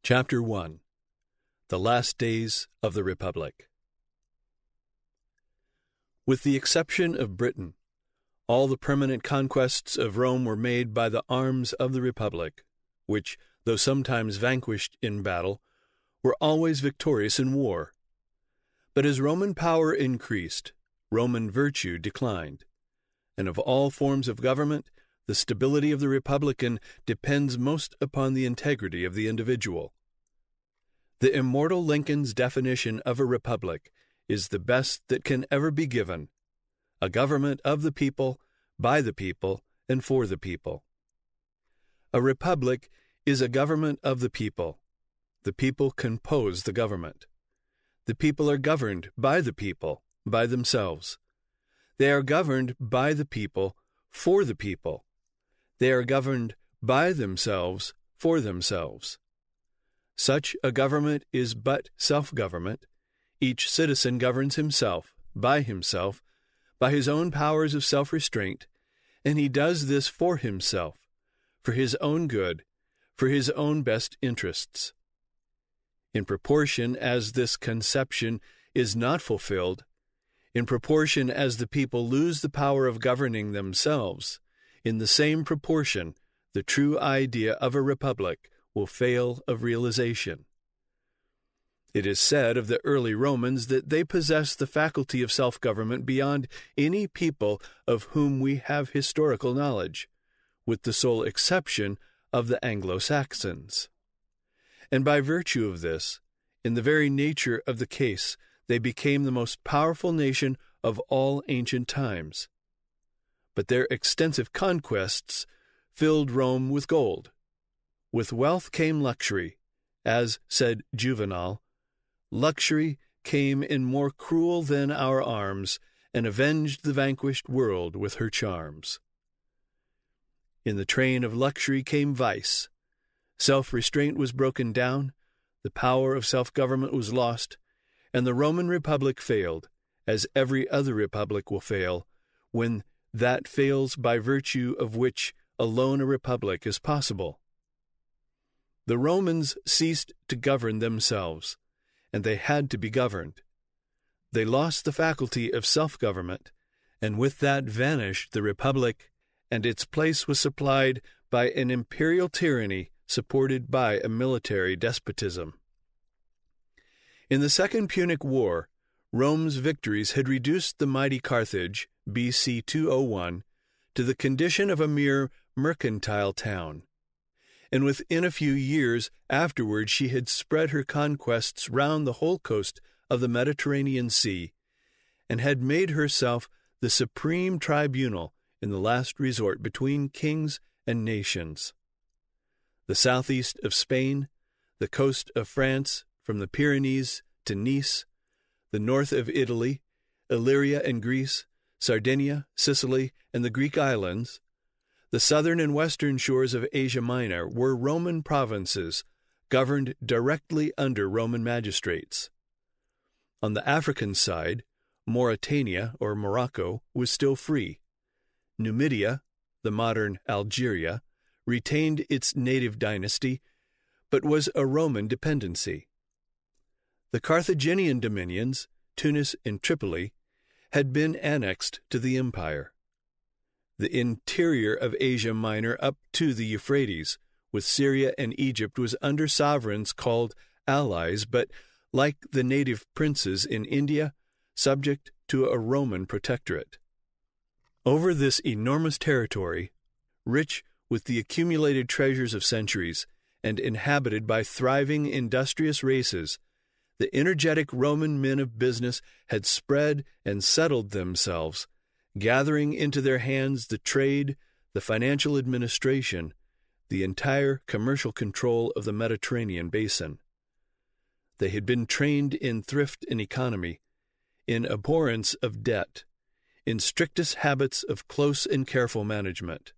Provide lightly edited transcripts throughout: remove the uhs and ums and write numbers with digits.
Chapter 1. The Last Days of the Republic. With the exception of Britain, all the permanent conquests of Rome were made by the arms of the Republic, which, though sometimes vanquished in battle, were always victorious in war. But as Roman power increased, Roman virtue declined, and of all forms of government, the stability of the Republican depends most upon the integrity of the individual. The immortal Lincoln's definition of a republic is the best that can ever be given: a government of the people, by the people, and for the people. A republic is a government of the people. The people compose the government. The people are governed by the people, by themselves. They are governed by the people, for the people. They are governed by themselves, for themselves. Such a government is but self-government. Each citizen governs himself, by his own powers of self-restraint, and he does this for himself, for his own good, for his own best interests. In proportion as this conception is not fulfilled, in proportion as the people lose the power of governing themselves, in the same proportion the true idea of a republic will fail of realization. It is said of the early Romans that they possessed the faculty of self-government beyond any people of whom we have historical knowledge, with the sole exception of the Anglo-Saxons. And by virtue of this, in the very nature of the case, they became the most powerful nation of all ancient times. But their extensive conquests filled Rome with gold. With wealth came luxury. As said Juvenal, luxury came in more cruel than our arms, and avenged the vanquished world with her charms. In the train of luxury came vice. Self-restraint was broken down, the power of self-government was lost, and the Roman Republic failed, as every other republic will fail, when that fails by virtue of which alone a republic is possible. The Romans ceased to govern themselves, and they had to be governed. They lost the faculty of self-government, and with that vanished the republic, and its place was supplied by an imperial tyranny supported by a military despotism. In the Second Punic War, Rome's victories had reduced the mighty Carthage, B.C. 201, to the condition of a mere mercantile town. And within a few years afterward she had spread her conquests round the whole coast of the Mediterranean Sea, and had made herself the supreme tribunal in the last resort between kings and nations. The southeast of Spain, the coast of France from the Pyrenees to Nice, the north of Italy, Illyria and Greece, Sardinia, Sicily, and the Greek islands, the southern and western shores of Asia Minor were Roman provinces, governed directly under Roman magistrates. On the African side, Mauritania, or Morocco, was still free. Numidia, the modern Algeria, retained its native dynasty, but was a Roman dependency. The Carthaginian dominions, Tunis and Tripoli, had been annexed to the empire. The interior of Asia Minor up to the Euphrates, with Syria and Egypt, was under sovereigns called allies, but, like the native princes in India, subject to a Roman protectorate. Over this enormous territory, rich with the accumulated treasures of centuries, and inhabited by thriving, industrious races, the energetic Roman men of business had spread and settled themselves, gathering into their hands the trade, the financial administration, the entire commercial control of the Mediterranean basin. They had been trained in thrift and economy, in abhorrence of debt, in strictest habits of close and careful management.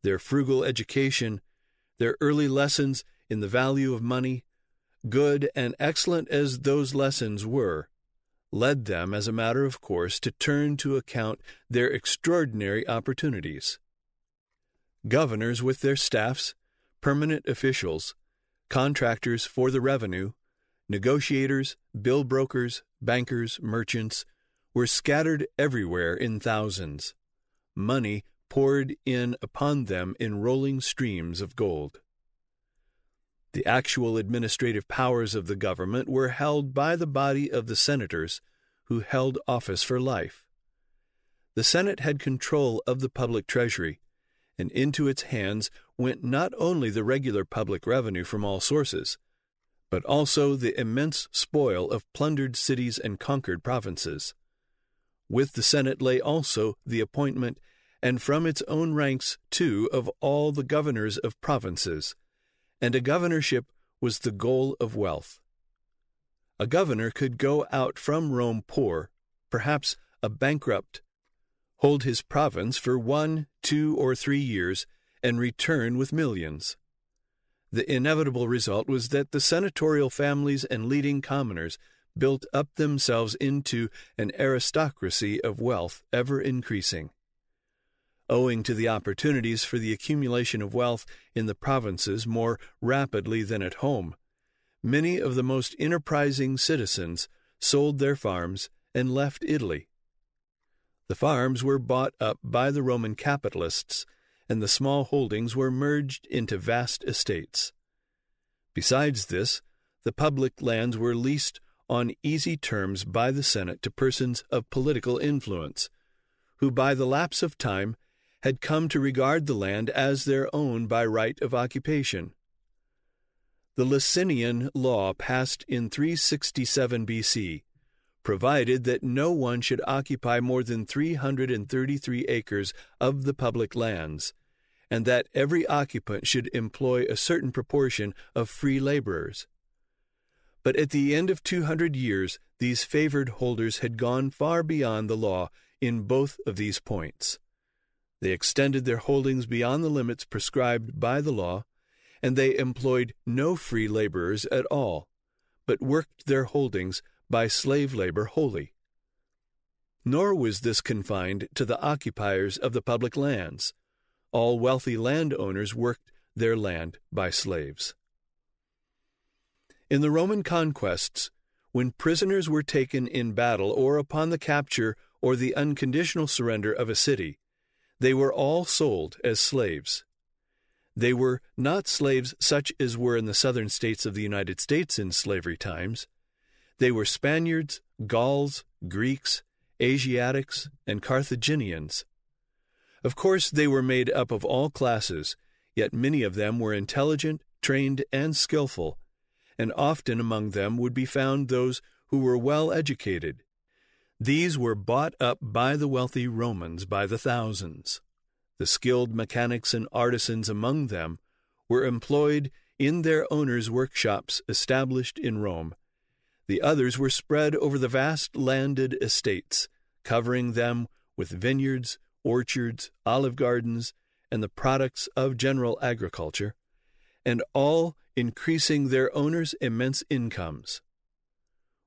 Their frugal education, their early lessons in the value of money, good and excellent as those lessons were, led them, as a matter of course, to turn to account their extraordinary opportunities. Governors with their staffs, permanent officials, contractors for the revenue, negotiators, bill brokers, bankers, merchants, were scattered everywhere in thousands. Money poured in upon them in rolling streams of gold. The actual administrative powers of the government were held by the body of the senators, who held office for life. The Senate had control of the public treasury, and into its hands went not only the regular public revenue from all sources, but also the immense spoil of plundered cities and conquered provinces. With the Senate lay also the appointment, and from its own ranks too, of all the governors of provinces, and a governorship was the goal of wealth. A governor could go out from Rome poor, perhaps a bankrupt, hold his province for 1, 2, or 3 years, and return with millions. The inevitable result was that the senatorial families and leading commoners built up themselves into an aristocracy of wealth ever increasing. Owing to the opportunities for the accumulation of wealth in the provinces more rapidly than at home, many of the most enterprising citizens sold their farms and left Italy. The farms were bought up by the Roman capitalists, and the small holdings were merged into vast estates. Besides this, the public lands were leased on easy terms by the Senate to persons of political influence, who by the lapse of time had come to regard the land as their own by right of occupation. The Licinian Law, passed in 367 B.C., provided that no one should occupy more than 333 acres of the public lands, and that every occupant should employ a certain proportion of free laborers. But at the end of 200 years, these favored holders had gone far beyond the law in both of these points. They extended their holdings beyond the limits prescribed by the law, and they employed no free laborers at all, but worked their holdings by slave labor wholly. Nor was this confined to the occupiers of the public lands. All wealthy landowners worked their land by slaves. In the Roman conquests, when prisoners were taken in battle or upon the capture or the unconditional surrender of a city, they were all sold as slaves. They were not slaves such as were in the southern states of the United States in slavery times. They were Spaniards, Gauls, Greeks, Asiatics, and Carthaginians. Of course, they were made up of all classes, yet many of them were intelligent, trained, and skillful, and often among them would be found those who were well educated. These were bought up by the wealthy Romans by the thousands. The skilled mechanics and artisans among them were employed in their owners' workshops established in Rome. The others were spread over the vast landed estates, covering them with vineyards, orchards, olive gardens, and the products of general agriculture, and all increasing their owners' immense incomes.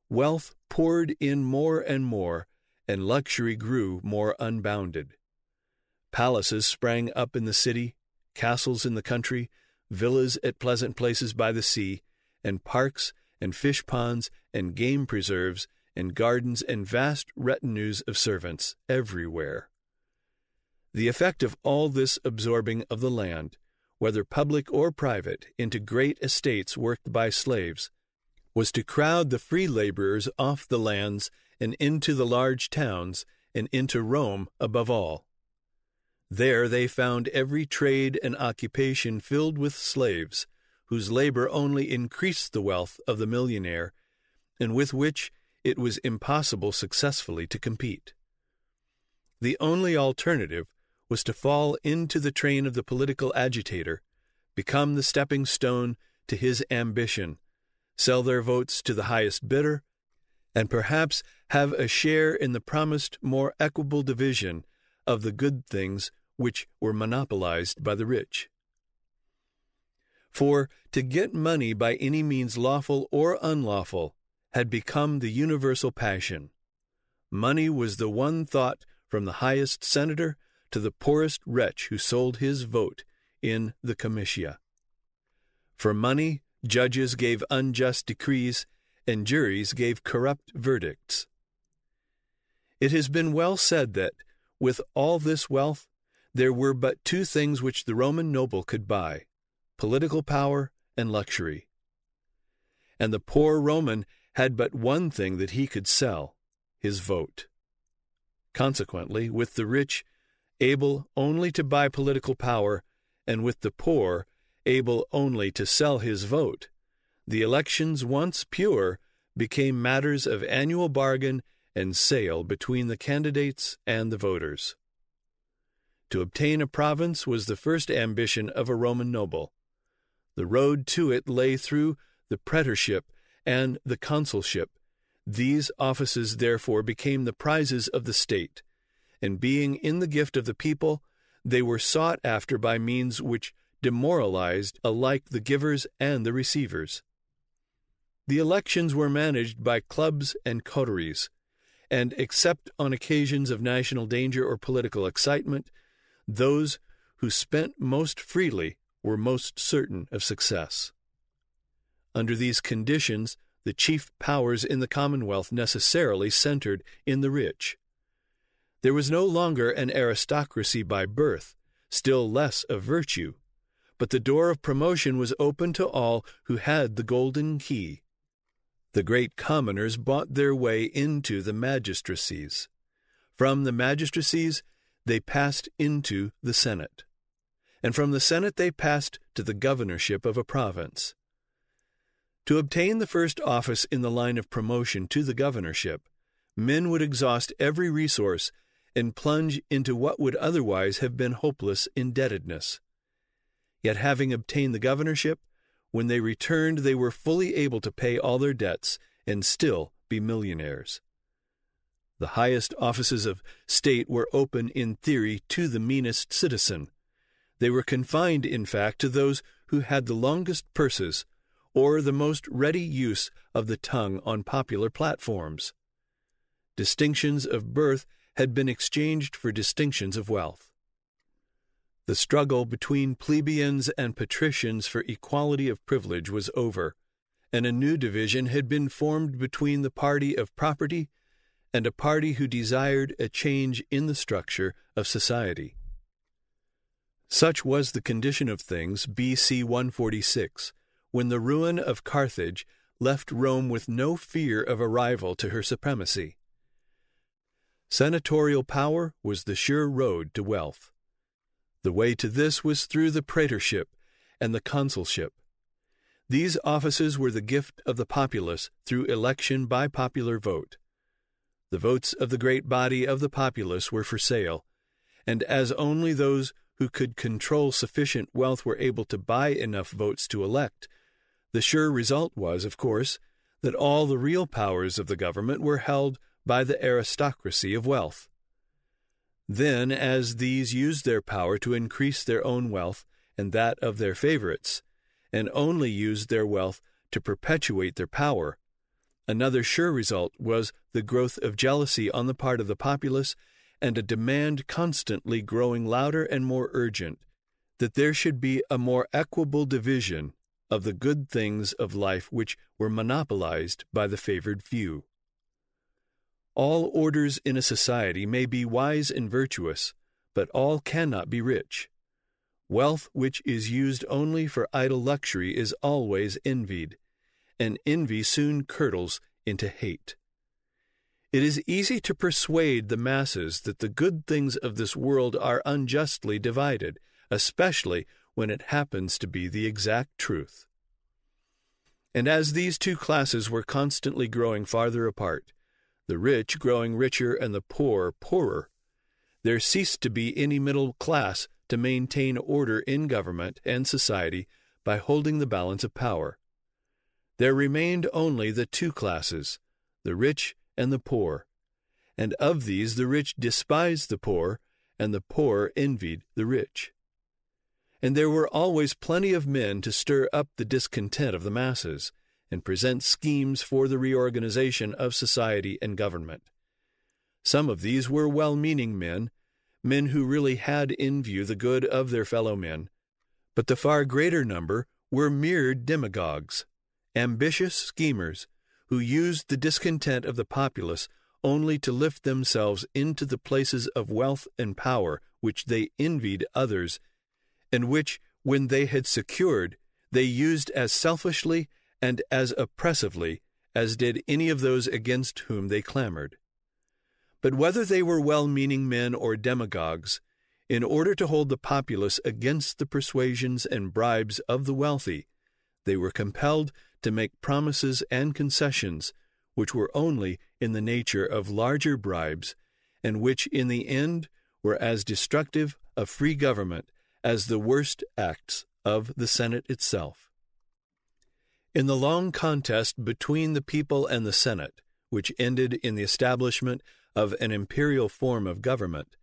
Wealth poured in more and more, and luxury grew more unbounded. Palaces sprang up in the city, castles in the country, villas at pleasant places by the sea, and parks and fish ponds and game preserves and gardens and vast retinues of servants everywhere. The effect of all this absorbing of the land, whether public or private, into great estates worked by slaves, was to crowd the free laborers off the lands and into the large towns, and into Rome above all. There they found every trade and occupation filled with slaves, whose labor only increased the wealth of the millionaire, and with which it was impossible successfully to compete. The only alternative was to fall into the train of the political agitator, become the stepping stone to his ambition, sell their votes to the highest bidder, and perhaps have a share in the promised more equable division of the good things which were monopolized by the rich. For to get money by any means lawful or unlawful had become the universal passion. Money was the one thought from the highest senator to the poorest wretch who sold his vote in the comitia. For money, judges gave unjust decrees, and juries gave corrupt verdicts. It has been well said that, with all this wealth, there were but two things which the Roman noble could buy: political power and luxury. And the poor Roman had but one thing that he could sell: his vote. Consequently, with the rich able only to buy political power, and with the poor able only to sell his vote, the elections, once pure, became matters of annual bargain and sale between the candidates and the voters. To obtain a province was the first ambition of a Roman noble. The road to it lay through the praetorship and the consulship. These offices therefore became the prizes of the state, and being in the gift of the people, they were sought after by means which demoralized alike the givers and the receivers. The elections were managed by clubs and coteries, and except on occasions of national danger or political excitement, those who spent most freely were most certain of success. Under these conditions, the chief powers in the Commonwealth necessarily centered in the rich. There was no longer an aristocracy by birth, still less of virtue, but the door of promotion was open to all who had the golden key. The great commoners bought their way into the magistracies. From the magistracies they passed into the Senate, and from the Senate they passed to the governorship of a province. To obtain the first office in the line of promotion to the governorship, men would exhaust every resource and plunge into what would otherwise have been hopeless indebtedness. Yet having obtained the governorship, when they returned they were fully able to pay all their debts and still be millionaires. The highest offices of state were open in theory to the meanest citizen. They were confined, in fact, to those who had the longest purses or the most ready use of the tongue on popular platforms. Distinctions of birth had been exchanged for distinctions of wealth. The struggle between plebeians and patricians for equality of privilege was over, and a new division had been formed between the party of property and a party who desired a change in the structure of society. Such was the condition of things B.C. 146, when the ruin of Carthage left Rome with no fear of a rival to her supremacy. Senatorial power was the sure road to wealth. The way to this was through the praetorship and the consulship. These offices were the gift of the populace through election by popular vote. The votes of the great body of the populace were for sale, and as only those who could control sufficient wealth were able to buy enough votes to elect, the sure result was, of course, that all the real powers of the government were held by the aristocracy of wealth. Then, as these used their power to increase their own wealth and that of their favorites, and only used their wealth to perpetuate their power, another sure result was the growth of jealousy on the part of the populace and a demand constantly growing louder and more urgent that there should be a more equable division of the good things of life which were monopolized by the favored few. All orders in a society may be wise and virtuous, but all cannot be rich. Wealth which is used only for idle luxury is always envied, and envy soon curdles into hate. It is easy to persuade the masses that the good things of this world are unjustly divided, especially when it happens to be the exact truth. And as these two classes were constantly growing farther apart, the rich growing richer and the poor poorer, there ceased to be any middle class to maintain order in government and society by holding the balance of power. There remained only the two classes, the rich and the poor, and of these the rich despised the poor, and the poor envied the rich. And there were always plenty of men to stir up the discontent of the masses, and present schemes for the reorganization of society and government. Some of these were well-meaning men who really had in view the good of their fellow men, but the far greater number were mere demagogues, ambitious schemers, who used the discontent of the populace only to lift themselves into the places of wealth and power which they envied others, and which, when they had secured, they used as selfishly and as oppressively as did any of those against whom they clamored. But whether they were well-meaning men or demagogues, in order to hold the populace against the persuasions and bribes of the wealthy, they were compelled to make promises and concessions which were only in the nature of larger bribes, and which in the end were as destructive of free government as the worst acts of the Senate itself. In the long contest between the people and the Senate, which ended in the establishment of an imperial form of government,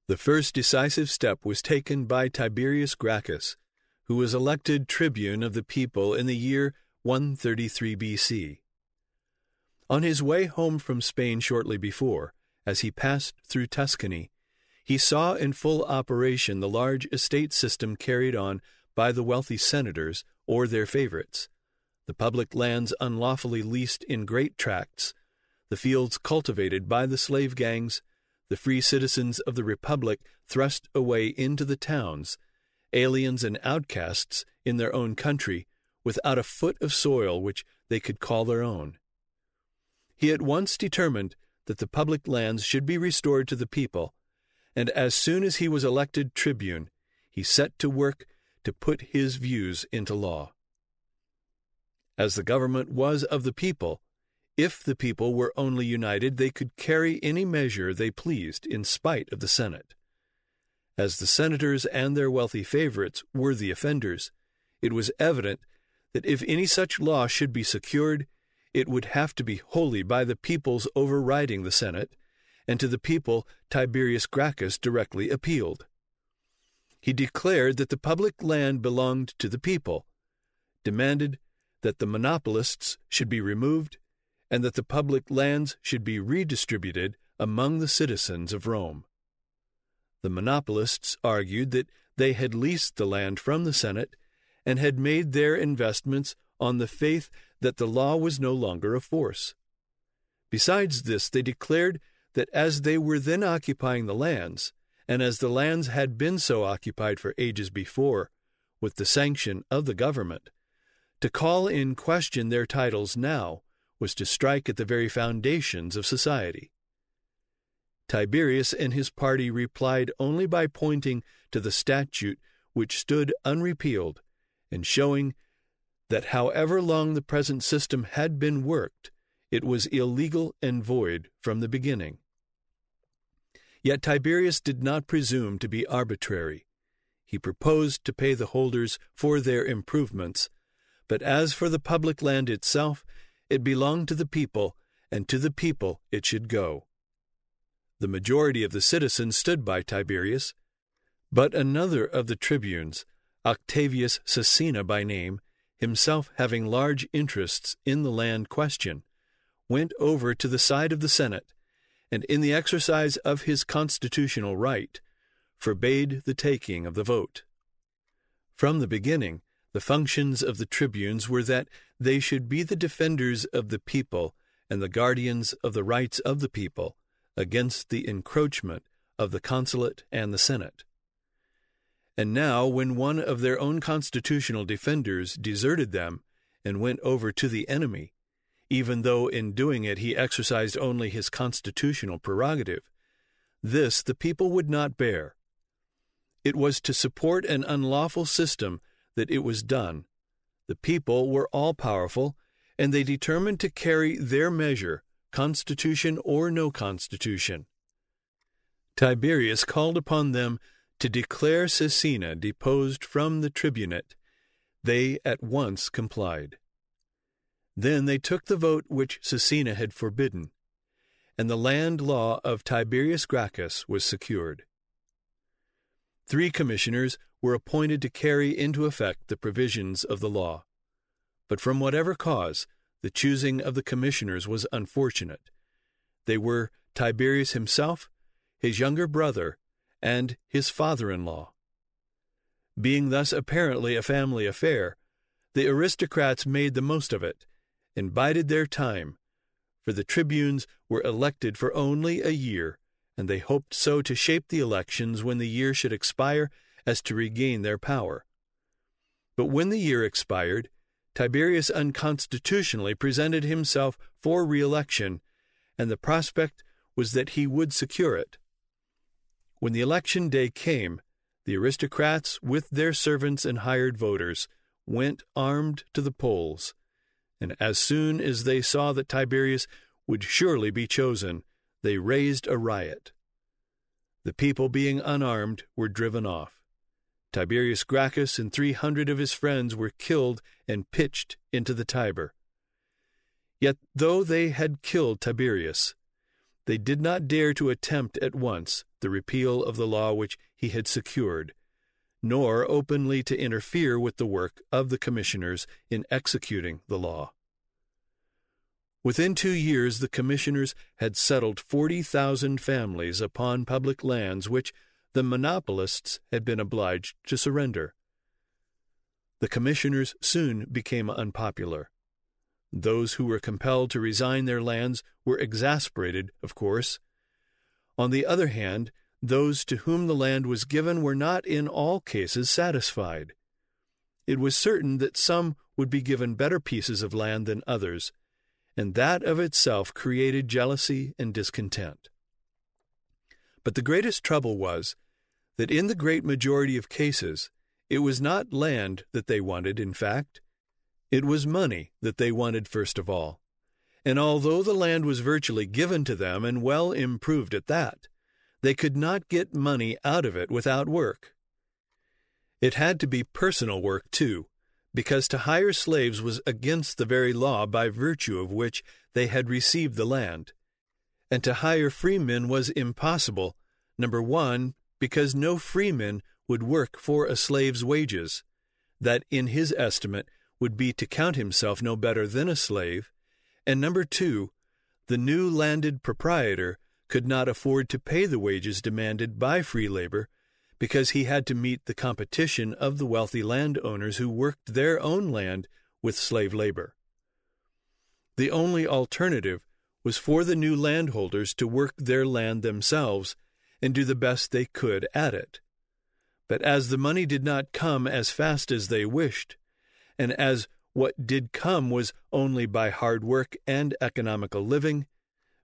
the first decisive step was taken by Tiberius Gracchus, who was elected tribune of the people in the year 133 B.C. On his way home from Spain shortly before, as he passed through Tuscany, he saw in full operation the large estate system carried on by the wealthy senators or their favorites, the public lands unlawfully leased in great tracts, the fields cultivated by the slave gangs, the free citizens of the Republic thrust away into the towns, aliens and outcasts in their own country, without a foot of soil which they could call their own. He at once determined that the public lands should be restored to the people, and as soon as he was elected tribune, he set to work to put his views into law. As the government was of the people, if the people were only united, they could carry any measure they pleased in spite of the Senate. As the senators and their wealthy favorites were the offenders, it was evident that if any such law should be secured, it would have to be wholly by the people's overriding the Senate, and to the people Tiberius Gracchus directly appealed. He declared that the public land belonged to the people, demanded that the monopolists should be removed, and that the public lands should be redistributed among the citizens of Rome. The monopolists argued that they had leased the land from the Senate and had made their investments on the faith that the law was no longer of force. Besides this, they declared that as they were then occupying the lands, and as the lands had been so occupied for ages before, with the sanction of the government, to call in question their titles now was to strike at the very foundations of society. Tiberius and his party replied only by pointing to the statute which stood unrepealed and showing that however long the present system had been worked, it was illegal and void from the beginning. Yet Tiberius did not presume to be arbitrary. He proposed to pay the holders for their improvements, but as for the public land itself, it belonged to the people, and to the people it should go. The majority of the citizens stood by Tiberius, but another of the tribunes, Octavius Caecina by name, himself having large interests in the land question, went over to the side of the Senate, and in the exercise of his constitutional right, forbade the taking of the vote. From the beginning, the functions of the tribunes were that they should be the defenders of the people and the guardians of the rights of the people against the encroachment of the consulate and the Senate. And now, when one of their own constitutional defenders deserted them and went over to the enemy, even though in doing it he exercised only his constitutional prerogative, this the people would not bear. It was to support an unlawful system that it was done. The people were all-powerful, and they determined to carry their measure, constitution or no constitution. Tiberius called upon them to declare Caecina deposed from the tribunate. They at once complied. Then they took the vote which Caecina had forbidden, and the land law of Tiberius Gracchus was secured. 3 commissioners were appointed to carry into effect the provisions of the law. But from whatever cause, the choosing of the commissioners was unfortunate. They were Tiberius himself, his younger brother, and his father-in-law. Being thus apparently a family affair, the aristocrats made the most of it and bided their time, for the tribunes were elected for only a year, and they hoped so to shape the elections when the year should expire as to regain their power. But when the year expired, Tiberius unconstitutionally presented himself for re-election, and the prospect was that he would secure it. When the election day came, the aristocrats, with their servants and hired voters, went armed to the polls, and as soon as they saw that Tiberius would surely be chosen, they raised a riot. The people, being unarmed, were driven off. Tiberius Gracchus and 300 of his friends were killed and pitched into the Tiber. Yet though they had killed Tiberius, they did not dare to attempt at once the repeal of the law which he had secured, nor openly to interfere with the work of the commissioners in executing the law. Within 2 years the commissioners had settled 40,000 families upon public lands which the monopolists had been obliged to surrender. The commissioners soon became unpopular. Those who were compelled to resign their lands were exasperated, of course. On the other hand, those to whom the land was given were not in all cases satisfied. It was certain that some would be given better pieces of land than others, and that of itself created jealousy and discontent. But the greatest trouble was that in the great majority of cases, it was not land that they wanted, in fact. It was money that they wanted first of all. And although the land was virtually given to them and well improved at that, they could not get money out of it without work. It had to be personal work, too, because to hire slaves was against the very law by virtue of which they had received the land. And to hire freemen was impossible, number one, because no freeman would work for a slave's wages, that in his estimate would be to count himself no better than a slave, and number two, the new landed proprietor could not afford to pay the wages demanded by free labor, because he had to meet the competition of the wealthy landowners who worked their own land with slave labor. The only alternative was for the new landholders to work their land themselves and do the best they could at it. But as the money did not come as fast as they wished, and as what did come was only by hard work and economical living,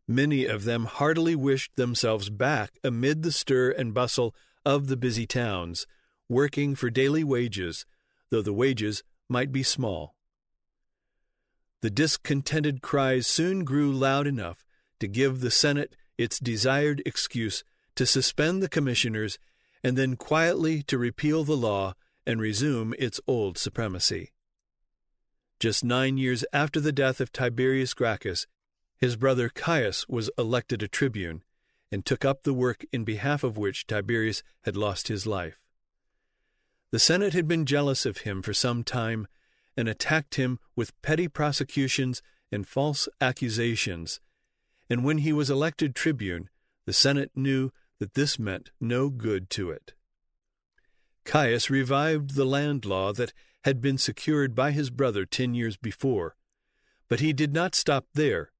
many of them heartily wished themselves back amid the stir and bustle of the busy towns, working for daily wages, though the wages might be small. The discontented cries soon grew loud enough to give the Senate its desired excuse to suspend the commissioners and then quietly to repeal the law and resume its old supremacy. Just 9 years after the death of Tiberius Gracchus, his brother Caius was elected a tribune and took up the work in behalf of which Tiberius had lost his life. The Senate had been jealous of him for some time and attacked him with petty prosecutions and false accusations, and when he was elected tribune, the Senate knew that this meant no good to it. Caius revived the land law that had been secured by his brother 10 years before, but he did not stop there.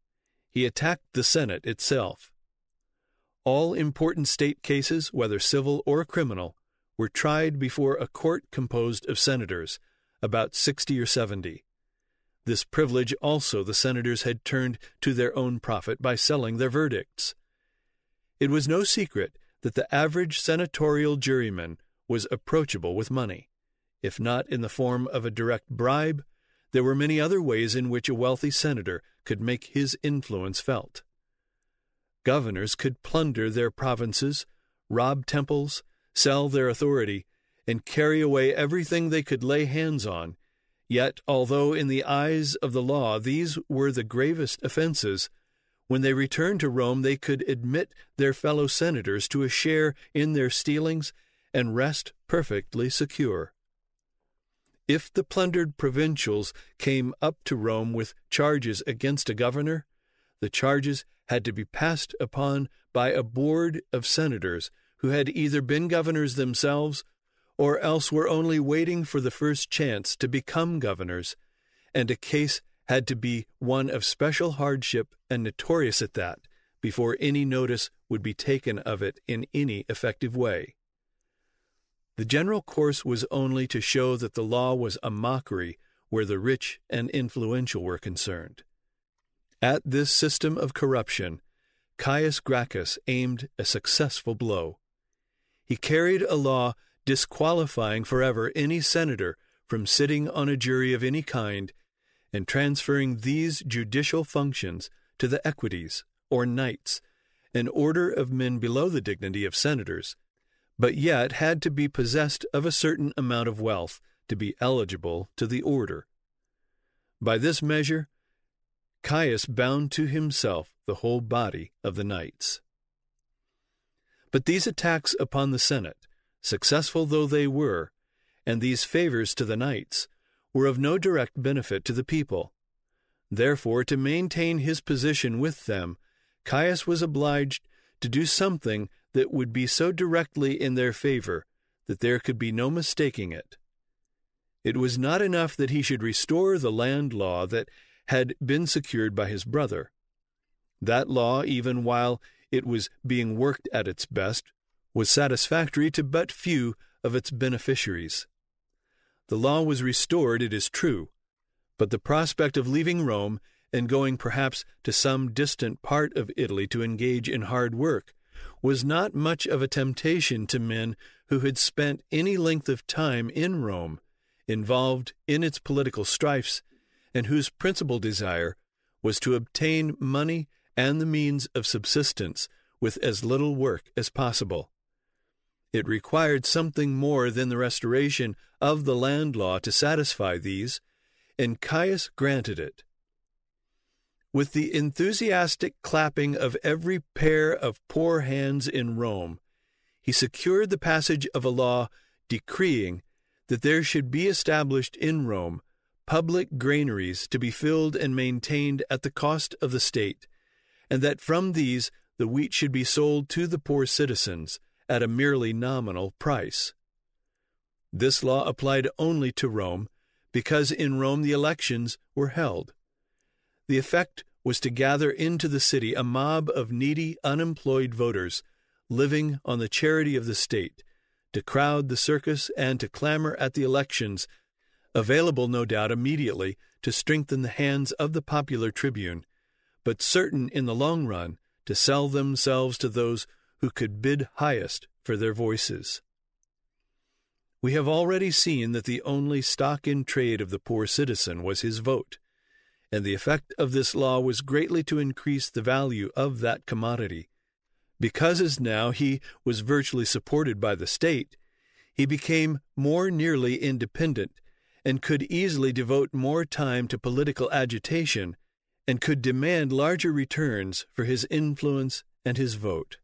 He attacked the Senate itself. All important state cases, whether civil or criminal, were tried before a court composed of senators, about 60 or 70. This privilege also the senators had turned to their own profit by selling their verdicts. It was no secret that the average senatorial juryman was approachable with money. If not in the form of a direct bribe, there were many other ways in which a wealthy senator could make his influence felt. Governors could plunder their provinces, rob temples, sell their authority, and carry away everything they could lay hands on. Yet, although in the eyes of the law these were the gravest offenses, when they returned to Rome they could admit their fellow senators to a share in their stealings and rest perfectly secure. If the plundered provincials came up to Rome with charges against a governor, the charges had to be passed upon by a board of senators who had either been governors themselves or else were only waiting for the first chance to become governors, and a case had to be one of special hardship and notorious at that, before any notice would be taken of it in any effective way. The general course was only to show that the law was a mockery where the rich and influential were concerned. At this system of corruption, Caius Gracchus aimed a successful blow. He carried a law disqualifying forever any senator from sitting on a jury of any kind, and transferring these judicial functions to the equites, or knights, an order of men below the dignity of senators, but yet had to be possessed of a certain amount of wealth to be eligible to the order. By this measure, Caius bound to himself the whole body of the knights. But these attacks upon the Senate, successful though they were, and these favors to the knights, were of no direct benefit to the people. Therefore, to maintain his position with them, Caius was obliged to do something that would be so directly in their favor that there could be no mistaking it. It was not enough that he should restore the land law that had been secured by his brother. That law, even while it was being worked at its best, was satisfactory to but few of its beneficiaries. The law was restored, it is true, but the prospect of leaving Rome and going perhaps to some distant part of Italy to engage in hard work was not much of a temptation to men who had spent any length of time in Rome, involved in its political strifes, and whose principal desire was to obtain money and the means of subsistence with as little work as possible. It required something more than the restoration of the land law to satisfy these, and Caius granted it. With the enthusiastic clapping of every pair of poor hands in Rome, he secured the passage of a law decreeing that there should be established in Rome public granaries to be filled and maintained at the cost of the state, and that from these the wheat should be sold to the poor citizens at a merely nominal price. This law applied only to Rome, because in Rome the elections were held. The effect was to gather into the city a mob of needy, unemployed voters living on the charity of the state, to crowd the circus and to clamor at the elections, available no doubt immediately to strengthen the hands of the popular tribune, but certain in the long run to sell themselves to those who could bid highest for their voices. We have already seen that the only stock in trade of the poor citizen was his vote, and the effect of this law was greatly to increase the value of that commodity. Because as now he was virtually supported by the state, he became more nearly independent and could easily devote more time to political agitation and could demand larger returns for his influence and his vote.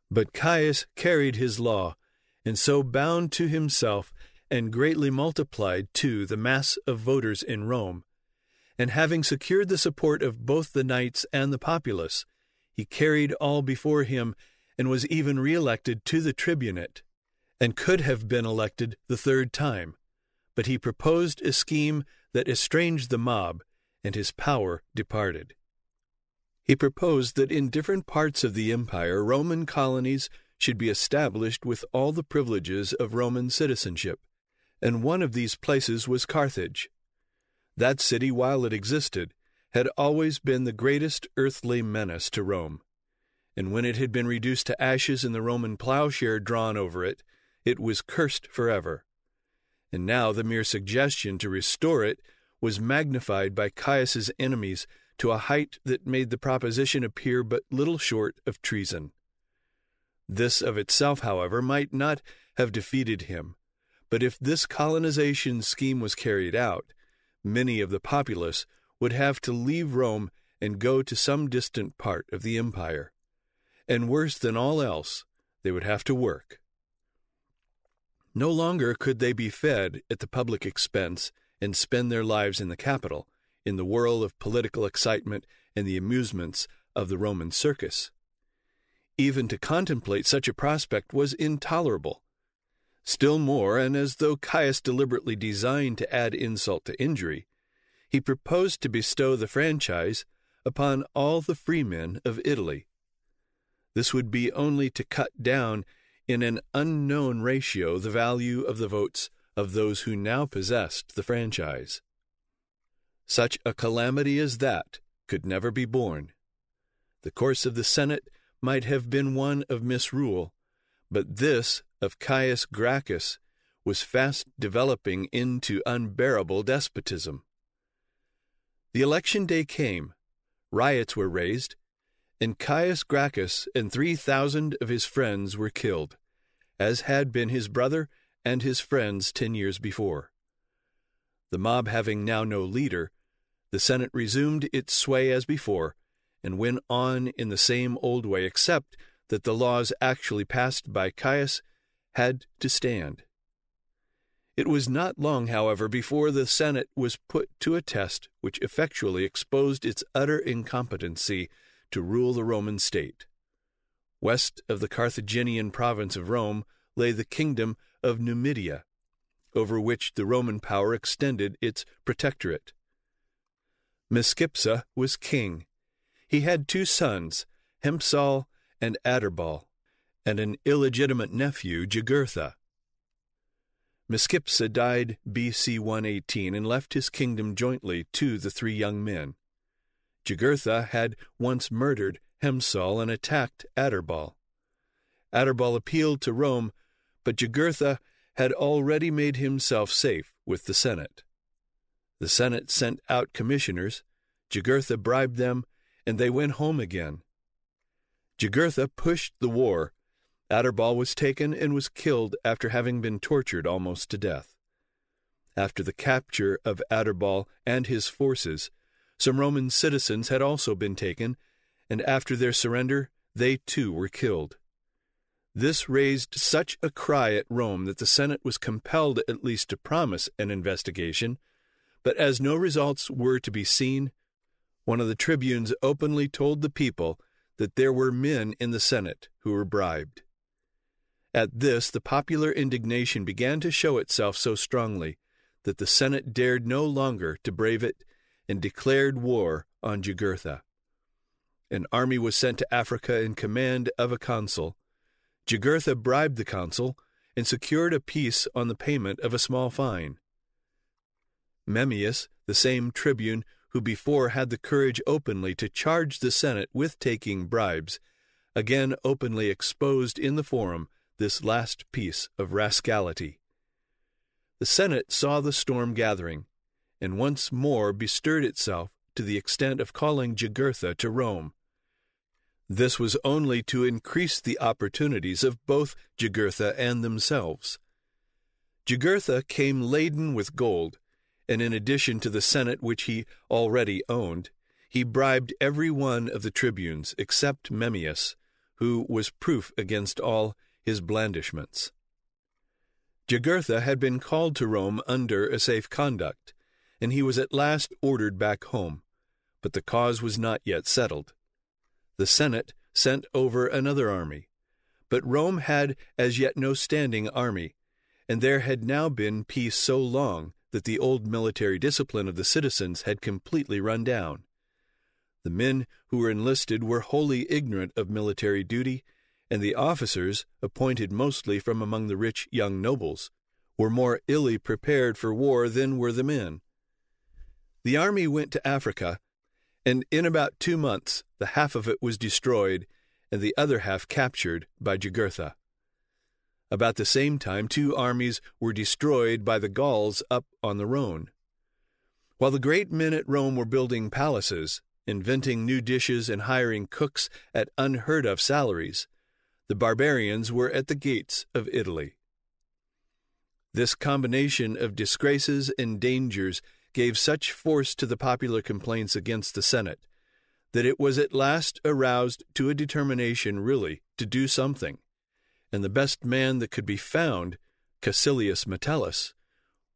But Caius carried his law, and so bound to himself and greatly multiplied too the mass of voters in Rome, and having secured the support of both the knights and the populace, he carried all before him and was even re-elected to the tribunate, and could have been elected the third time, but he proposed a scheme that estranged the mob, and his power departed. He proposed that in different parts of the empire Roman colonies should be established with all the privileges of Roman citizenship, and one of these places was Carthage. That city, while it existed, had always been the greatest earthly menace to Rome, and when it had been reduced to ashes and the Roman plowshare drawn over it, it was cursed forever. And now the mere suggestion to restore it was magnified by Caius's enemies to a height that made the proposition appear but little short of treason. This of itself, however, might not have defeated him, but if this colonization scheme was carried out, many of the populace would have to leave Rome and go to some distant part of the empire, and worse than all else, they would have to work. No longer could they be fed at the public expense and spend their lives in the capital, in the whirl of political excitement and the amusements of the Roman circus. Even to contemplate such a prospect was intolerable. Still more, and as though Caius deliberately designed to add insult to injury, he proposed to bestow the franchise upon all the freemen of Italy. This would be only to cut down in an unknown ratio the value of the votes of those who now possessed the franchise. Such a calamity as that could never be borne. The course of the Senate might have been one of misrule, but this of Caius Gracchus was fast developing into unbearable despotism. The election day came, riots were raised, and Caius Gracchus and 3,000 of his friends were killed, as had been his brother and his friends 10 years before. The mob having now no leader, the Senate resumed its sway as before, and went on in the same old way, except that the laws actually passed by Caius had to stand. It was not long, however, before the Senate was put to a test which effectually exposed its utter incompetency to rule the Roman state. West of the Carthaginian province of Rome lay the kingdom of Numidia, over which the Roman power extended its protectorate. Micipsa was king. He had 2 sons, Hiempsal and Adherbal, and an illegitimate nephew, Jugurtha. Micipsa died B.C. 118 and left his kingdom jointly to the 3 young men. Jugurtha had once murdered Hiempsal and attacked Adherbal. Adherbal appealed to Rome, but Jugurtha had already made himself safe with the Senate. The Senate sent out commissioners, Jugurtha bribed them, and they went home again. Jugurtha pushed the war. Adherbal was taken and was killed after having been tortured almost to death. After the capture of Adherbal and his forces, some Roman citizens had also been taken, and after their surrender, they too were killed. This raised such a cry at Rome that the Senate was compelled at least to promise an investigation, but as no results were to be seen, one of the tribunes openly told the people that there were men in the Senate who were bribed. At this, the popular indignation began to show itself so strongly that the Senate dared no longer to brave it and declared war on Jugurtha. An army was sent to Africa in command of a consul. Jugurtha bribed the consul and secured a peace on the payment of a small fine. Memmius, the same tribune who before had the courage openly to charge the Senate with taking bribes, again openly exposed in the forum this last piece of rascality. The Senate saw the storm gathering, and once more bestirred itself to the extent of calling Jugurtha to Rome. This was only to increase the opportunities of both Jugurtha and themselves. Jugurtha came laden with gold, and in addition to the Senate which he already owned, he bribed every one of the tribunes except Memmius, who was proof against all his blandishments. Jugurtha had been called to Rome under a safe conduct, and he was at last ordered back home, but the cause was not yet settled. The Senate sent over another army, but Rome had as yet no standing army, and there had now been peace so long that the old military discipline of the citizens had completely run down. The men who were enlisted were wholly ignorant of military duty, and the officers, appointed mostly from among the rich young nobles, were more illy prepared for war than were the men. The army went to Africa, and in about 2 months the half of it was destroyed and the other half captured by Jugurtha. About the same time 2 armies were destroyed by the Gauls up on the Rhone. While the great men at Rome were building palaces, inventing new dishes and hiring cooks at unheard-of salaries, the barbarians were at the gates of Italy. This combination of disgraces and dangers gave such force to the popular complaints against the Senate that it was at last aroused to a determination really to do something, and the best man that could be found, Caecilius Metellus,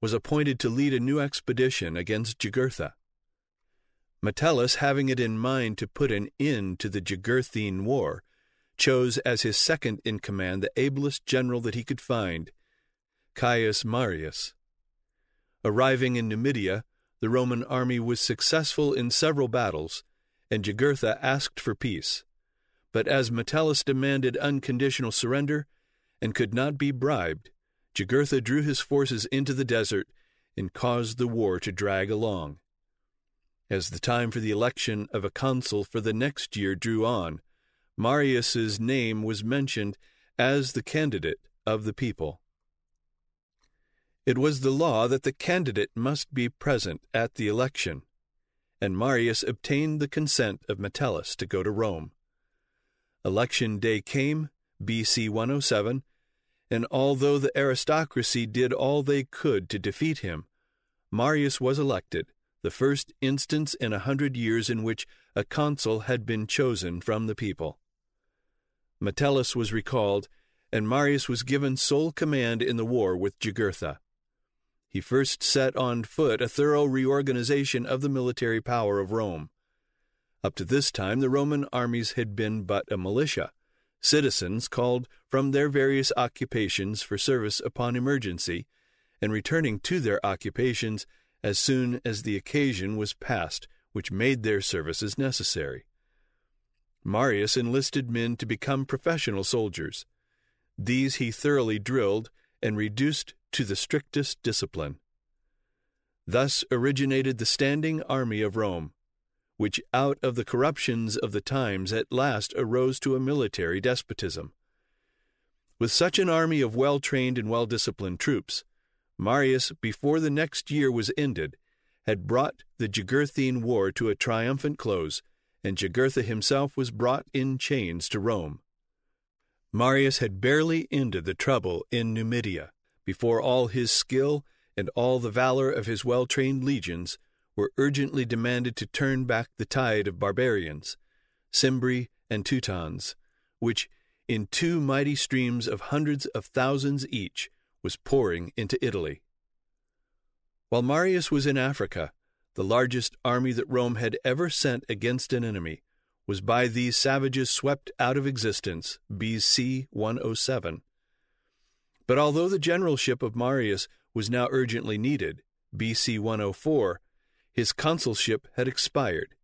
was appointed to lead a new expedition against Jugurtha. Metellus, having it in mind to put an end to the Jugurthine war, chose as his second in command the ablest general that he could find, Caius Marius. Arriving in Numidia, the Roman army was successful in several battles, and Jugurtha asked for peace. But as Metellus demanded unconditional surrender and could not be bribed, Jugurtha drew his forces into the desert and caused the war to drag along. As the time for the election of a consul for the next year drew on, Marius's name was mentioned as the candidate of the people. It was the law that the candidate must be present at the election, and Marius obtained the consent of Metellus to go to Rome. Election day came, B.C. 107, and although the aristocracy did all they could to defeat him, Marius was elected, the first instance in 100 years in which a consul had been chosen from the people. Metellus was recalled, and Marius was given sole command in the war with Jugurtha. He first set on foot a thorough reorganization of the military power of Rome. Up to this time, the Roman armies had been but a militia, citizens called from their various occupations for service upon emergency, and returning to their occupations as soon as the occasion was past which made their services necessary. Marius enlisted men to become professional soldiers. These he thoroughly drilled and reduced to the strictest discipline. Thus originated the standing army of Rome, which out of the corruptions of the times at last arose to a military despotism. With such an army of well-trained and well-disciplined troops, Marius, before the next year was ended, had brought the Jugurthine War to a triumphant close, and Jugurtha himself was brought in chains to Rome. Marius had barely ended the trouble in Numidia, before all his skill and all the valor of his well-trained legions were urgently demanded to turn back the tide of barbarians, Cimbri and Teutons, which, in two mighty streams of hundreds of thousands each, was pouring into Italy. While Marius was in Africa, the largest army that Rome had ever sent against an enemy was by these savages swept out of existence, B.C. 107. But although the generalship of Marius was now urgently needed, B.C. 104, his consulship had expired,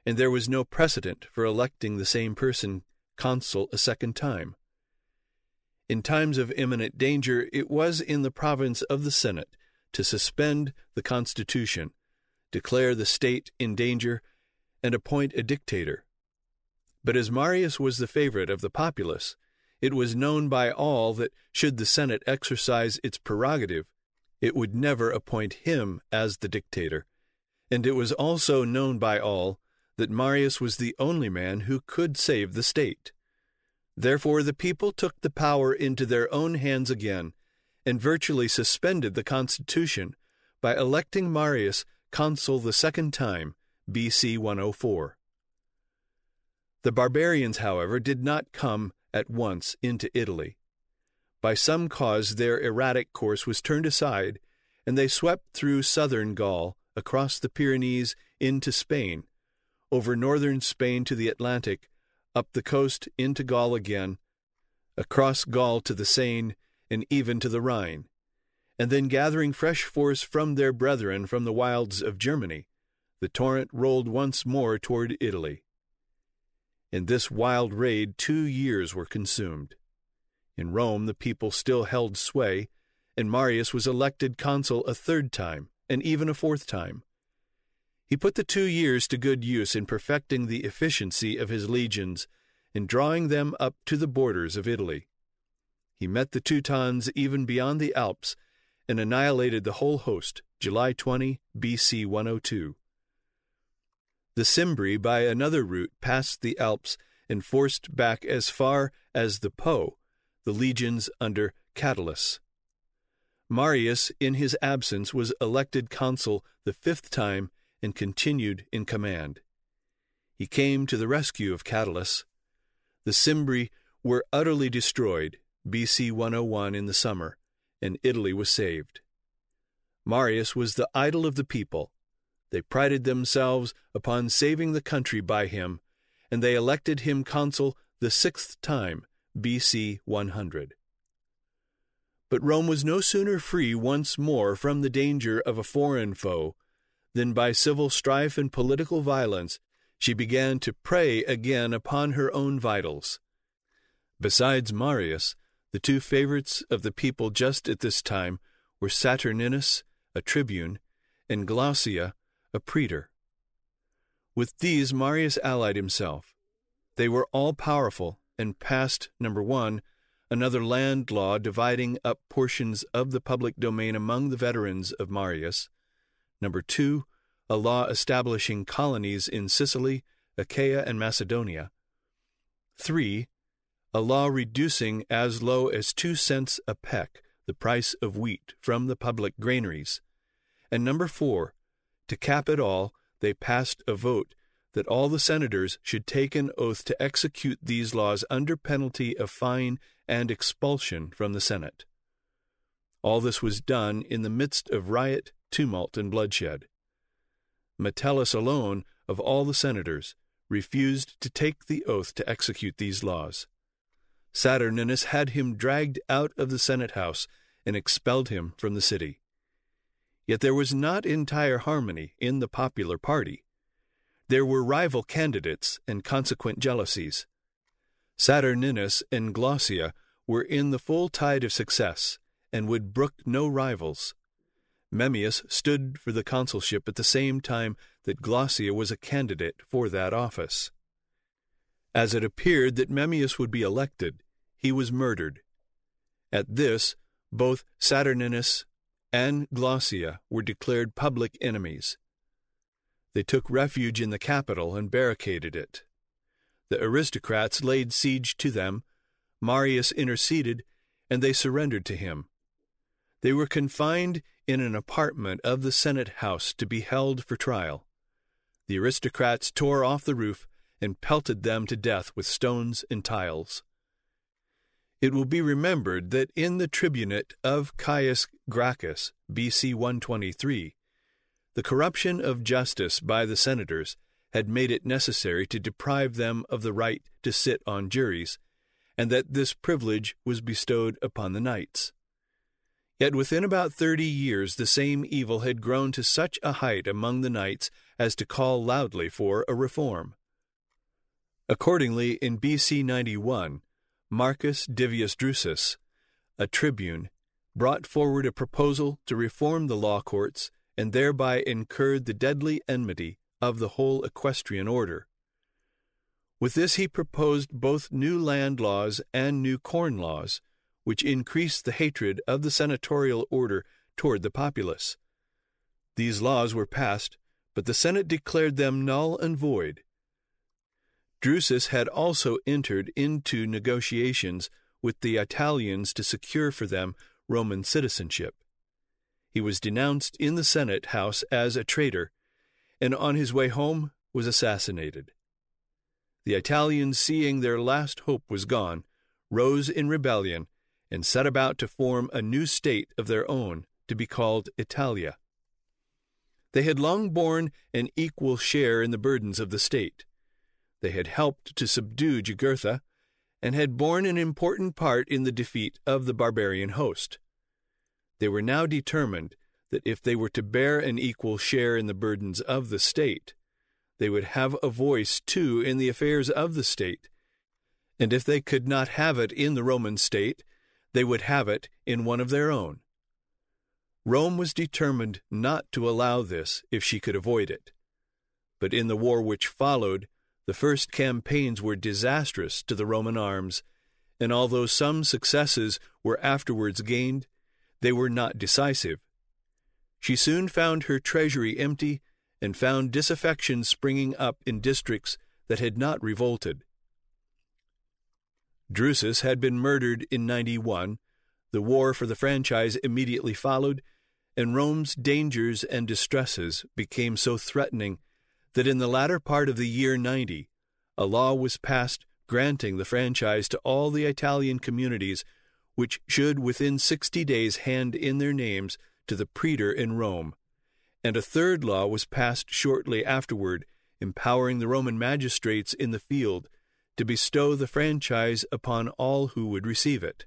and there was no precedent for electing the same person consul a second time. In times of imminent danger, it was in the province of the Senate to suspend the constitution, declare the state in danger, and appoint a dictator. But as Marius was the favorite of the populace, it was known by all that, should the Senate exercise its prerogative, it would never appoint him as the dictator, and it was also known by all that Marius was the only man who could save the state. Therefore the people took the power into their own hands again, and virtually suspended the constitution by electing Marius consul the second time, B.C. 104. The barbarians, however, did not come at once into Italy. By some cause their erratic course was turned aside, and they swept through southern Gaul, across the Pyrenees into Spain, over northern Spain to the Atlantic, up the coast into Gaul again, across Gaul to the Seine, and even to the Rhine, and then gathering fresh force from their brethren from the wilds of Germany, the torrent rolled once more toward Italy. In this wild raid 2 years were consumed. In Rome the people still held sway, and Marius was elected consul a third time, and even a fourth time. He put the 2 years to good use in perfecting the efficiency of his legions, and drawing them up to the borders of Italy. He met the Teutons even beyond the Alps, and annihilated the whole host, July 20, B.C. 102. The Cimbri by another route passed the Alps and forced back as far as the Po, the legions under Catulus. Marius, in his absence, was elected consul the 5th time and continued in command. He came to the rescue of Catulus. The Cimbri were utterly destroyed, B.C. 101 in the summer, and Italy was saved. Marius was the idol of the people. They prided themselves upon saving the country by him, and they elected him consul the 6th time, B.C. 100. But Rome was no sooner free once more from the danger of a foreign foe than by civil strife and political violence she began to prey again upon her own vitals. Besides Marius, the two favorites of the people just at this time were Saturninus, a tribune, and Glaucia, a praetor. With these Marius allied himself. They were all-powerful and passed, 1, another land law dividing up portions of the public domain among the veterans of Marius. 2, a law establishing colonies in Sicily, Achaia, and Macedonia. 3, a law reducing as low as 2 cents a peck the price of wheat from the public granaries. And 4, to cap it all, they passed a vote that all the senators should take an oath to execute these laws under penalty of fine and expulsion from the Senate. All this was done in the midst of riot, tumult, and bloodshed. Metellus alone, of all the senators, refused to take the oath to execute these laws. Saturninus had him dragged out of the Senate house and expelled him from the city. Yet there was not entire harmony in the popular party. There were rival candidates and consequent jealousies. Saturninus and Glaucia were in the full tide of success and would brook no rivals. Memmius stood for the consulship at the same time that Glaucia was a candidate for that office. As it appeared that Memmius would be elected, he was murdered. At this, both Saturninus and Glaucia were declared public enemies. They took refuge in the capital and barricaded it. The aristocrats laid siege to them, Marius interceded, and they surrendered to him. They were confined in an apartment of the Senate house to be held for trial. The aristocrats tore off the roof and pelted them to death with stones and tiles. It will be remembered that in the tribunate of Tiberius Gracchus, B.C. 123, the corruption of justice by the senators had made it necessary to deprive them of the right to sit on juries, and that this privilege was bestowed upon the knights. Yet within about 30 years the same evil had grown to such a height among the knights as to call loudly for a reform. Accordingly, in B.C. 91, Marcus Divius Drusus, a tribune, brought forward a proposal to reform the law courts and thereby incurred the deadly enmity of the whole equestrian order. With this he proposed both new land laws and new corn laws, which increased the hatred of the senatorial order toward the populace. These laws were passed, but the Senate declared them null and void. Drusus had also entered into negotiations with the Italians to secure for them Roman citizenship. He was denounced in the Senate house as a traitor, and on his way home was assassinated. The Italians, seeing their last hope was gone, rose in rebellion and set about to form a new state of their own to be called Italia. They had long borne an equal share in the burdens of the state. They had helped to subdue Jugurtha, and had borne an important part in the defeat of the barbarian host. They were now determined that if they were to bear an equal share in the burdens of the state, they would have a voice too in the affairs of the state, and if they could not have it in the Roman state, they would have it in one of their own. Rome was determined not to allow this if she could avoid it. But in the war which followed, the first campaigns were disastrous to the Roman arms, and although some successes were afterwards gained, they were not decisive. She soon found her treasury empty and found disaffection springing up in districts that had not revolted. Drusus had been murdered in 91, the war for the franchise immediately followed, and Rome's dangers and distresses became so threatening that in the latter part of the year 90, a law was passed granting the franchise to all the Italian communities which should within 60 days hand in their names to the praetor in Rome, and a third law was passed shortly afterward empowering the Roman magistrates in the field to bestow the franchise upon all who would receive it.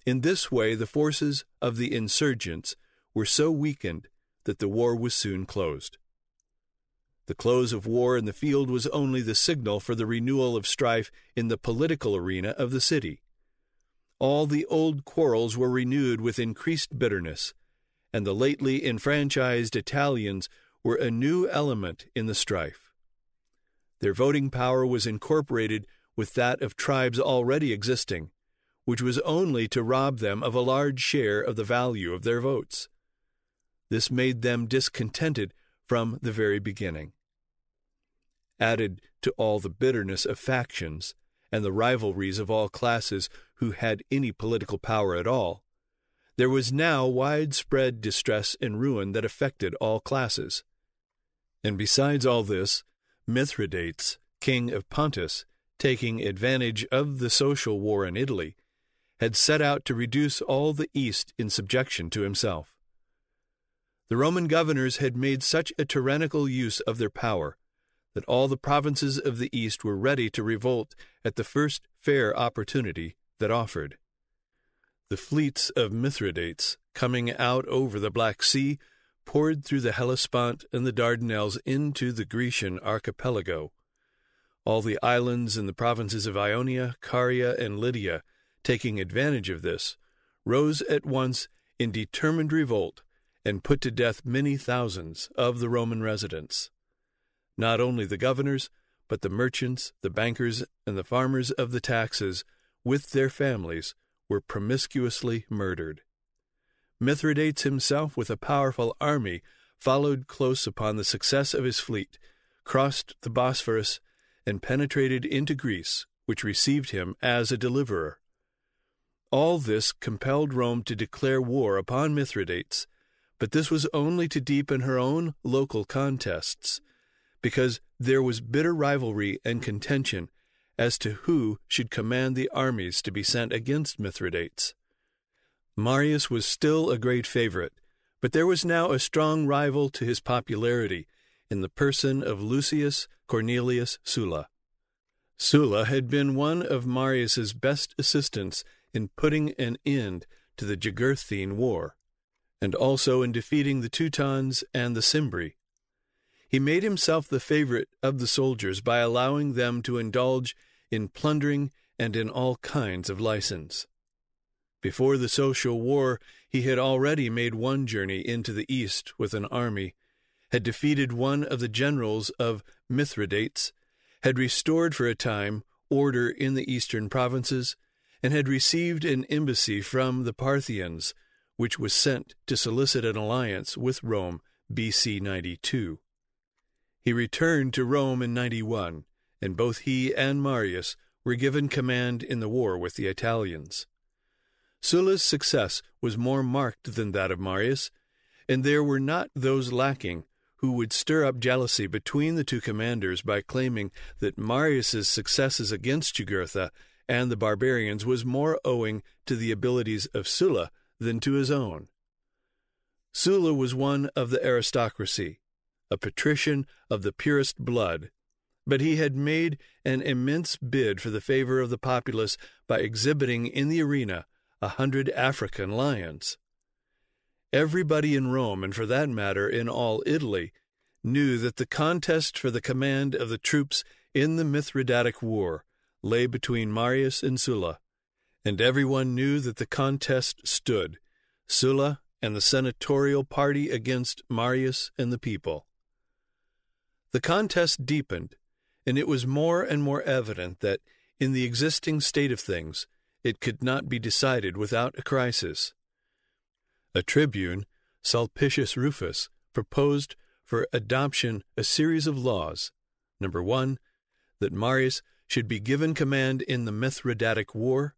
In this way, the forces of the insurgents were so weakened that the war was soon closed. The close of war in the field was only the signal for the renewal of strife in the political arena of the city. All the old quarrels were renewed with increased bitterness, and the lately enfranchised Italians were a new element in the strife. Their voting power was incorporated with that of tribes already existing, which was only to rob them of a large share of the value of their votes. This made them discontented from the very beginning. Added to all the bitterness of factions and the rivalries of all classes who had any political power at all, there was now widespread distress and ruin that affected all classes. And besides all this, Mithridates, king of Pontus, taking advantage of the social war in Italy, had set out to reduce all the East in subjection to himself. The Roman governors had made such a tyrannical use of their power that all the provinces of the East were ready to revolt at the first fair opportunity that offered. The fleets of Mithridates, coming out over the Black Sea, poured through the Hellespont and the Dardanelles into the Grecian archipelago. All the islands in the provinces of Ionia, Caria, and Lydia, taking advantage of this, rose at once in determined revolt and put to death many thousands of the Roman residents. Not only the governors, but the merchants, the bankers, and the farmers of the taxes, with their families, were promiscuously murdered. Mithridates himself, with a powerful army, followed close upon the success of his fleet, crossed the Bosphorus, and penetrated into Greece, which received him as a deliverer. All this compelled Rome to declare war upon Mithridates, but this was only to deepen her own local contests, because there was bitter rivalry and contention as to who should command the armies to be sent against Mithridates. Marius was still a great favorite, but there was now a strong rival to his popularity in the person of Lucius Cornelius Sulla. Sulla had been one of Marius's best assistants in putting an end to the Jugurthine War, and also in defeating the Teutons and the Cimbri. He made himself the favorite of the soldiers by allowing them to indulge in plundering and in all kinds of license. Before the social war, he had already made one journey into the east with an army, had defeated one of the generals of Mithridates, had restored for a time order in the eastern provinces, and had received an embassy from the Parthians, which was sent to solicit an alliance with Rome BC 92. He returned to Rome in 91, and both he and Marius were given command in the war with the Italians. Sulla's success was more marked than that of Marius, and there were not those lacking who would stir up jealousy between the two commanders by claiming that Marius's successes against Jugurtha and the barbarians was more owing to the abilities of Sulla than to his own. Sulla was one of the aristocracy, a patrician of the purest blood, but he had made an immense bid for the favor of the populace by exhibiting in the arena 100 African lions. Everybody in Rome, and for that matter in all Italy, knew that the contest for the command of the troops in the Mithridatic War lay between Marius and Sulla, and everyone knew that the contest stood, Sulla and the senatorial party against Marius and the people. The contest deepened, and it was more and more evident that, in the existing state of things, it could not be decided without a crisis. A tribune, Sulpicius Rufus, proposed for adoption a series of laws. 1, that Marius should be given command in the Mithridatic War.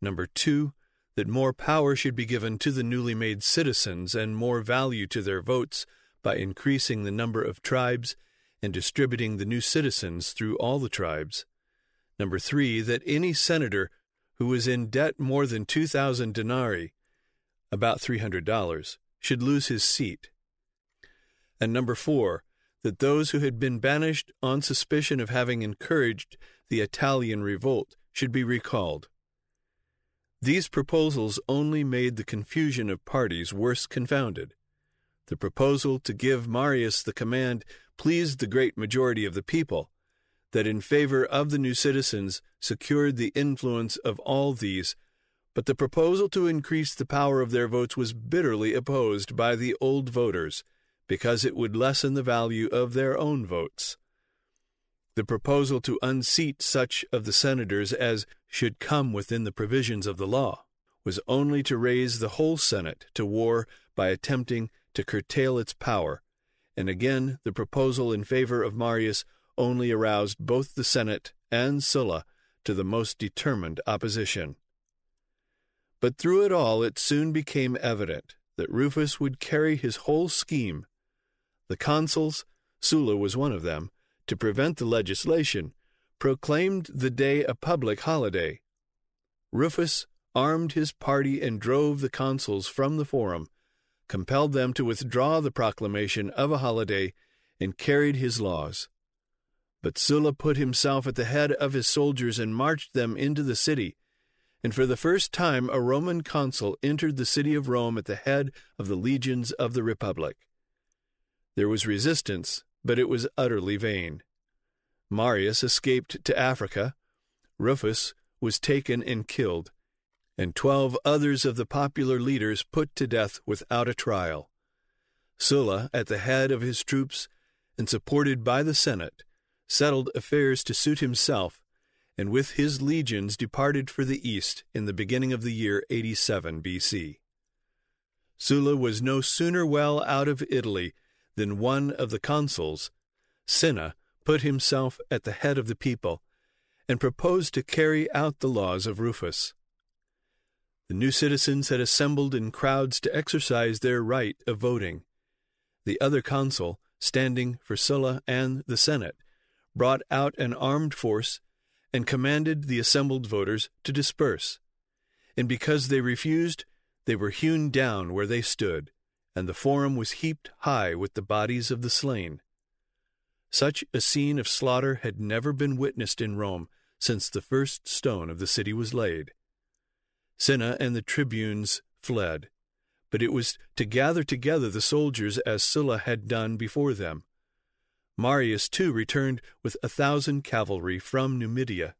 2, that more power should be given to the newly made citizens and more value to their votes by increasing the number of tribes and distributing the new citizens through all the tribes. 3, that any senator who was in debt more than 2,000 denarii, about $300, should lose his seat. And 4, that those who had been banished on suspicion of having encouraged the Italian revolt should be recalled. These proposals only made the confusion of parties worse confounded. The proposal to give Marius the command pleased the great majority of the people, that in favor of the new citizens secured the influence of all these, but the proposal to increase the power of their votes was bitterly opposed by the old voters, because it would lessen the value of their own votes. The proposal to unseat such of the senators as should come within the provisions of the law was only to raise the whole Senate to war by attempting to curtail its power, and again the proposal in favor of Marius only aroused both the Senate and Sulla to the most determined opposition. But through it all it soon became evident that Rufus would carry his whole scheme. The consuls, Sulla was one of them, to prevent the legislation, proclaimed the day a public holiday. Rufus armed his party and drove the consuls from the forum, compelled them to withdraw the proclamation of a holiday, and carried his laws. But Sulla put himself at the head of his soldiers and marched them into the city, and for the first time a Roman consul entered the city of Rome at the head of the legions of the Republic. There was resistance, but it was utterly vain. Marius escaped to Africa, Rufus was taken and killed, and 12 others of the popular leaders put to death without a trial. Sulla, at the head of his troops and supported by the Senate, settled affairs to suit himself, and with his legions departed for the east in the beginning of the year 87 B.C. Sulla was no sooner well out of Italy than one of the consuls, Cinna, put himself at the head of the people and proposed to carry out the laws of Rufus. The new citizens had assembled in crowds to exercise their right of voting. The other consul, standing for Sulla and the Senate, brought out an armed force and commanded the assembled voters to disperse. And because they refused, they were hewn down where they stood, and the forum was heaped high with the bodies of the slain. Such a scene of slaughter had never been witnessed in Rome since the first stone of the city was laid. Cinna and the tribunes fled, but it was to gather together the soldiers as Sulla had done before them. Marius, too, returned with 1,000 cavalry from Numidia,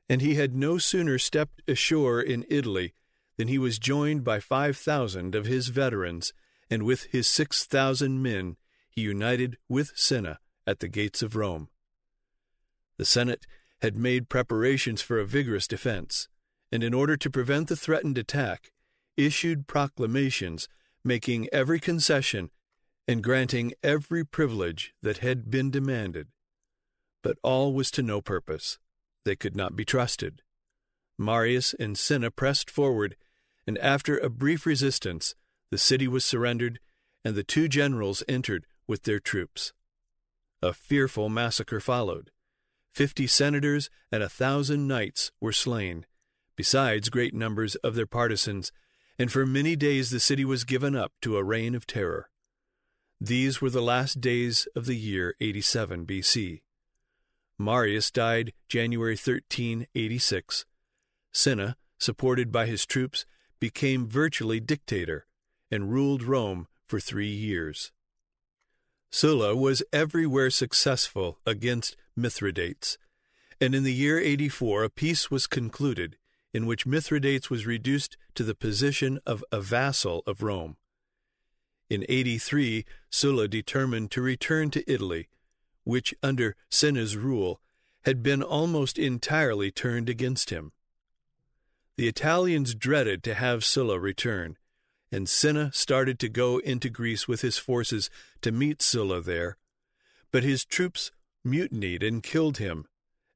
and he had no sooner stepped ashore in Italy than he was joined by 5,000 of his veterans, and with his 6,000 men he united with Cinna at the gates of Rome. The Senate had made preparations for a vigorous defense, and in order to prevent the threatened attack, issued proclamations making every concession and granting every privilege that had been demanded. But all was to no purpose. They could not be trusted. Marius and Cinna pressed forward, and after a brief resistance, the city was surrendered, and the 2 generals entered with their troops. A fearful massacre followed. 50 senators and 1,000 knights were slain, besides great numbers of their partisans, and for many days the city was given up to a reign of terror. These were the last days of the year 87 B.C. Marius died January 13, 86. Cinna, supported by his troops, became virtually dictator and ruled Rome for 3 years. Sulla was everywhere successful against Mithridates, and in the year 84 a peace was concluded in which Mithridates was reduced to the position of a vassal of Rome. In 83, Sulla determined to return to Italy, which, under Cinna's rule, had been almost entirely turned against him. The Italians dreaded to have Sulla return, and Cinna started to go into Greece with his forces to meet Sulla there. But his troops mutinied and killed him,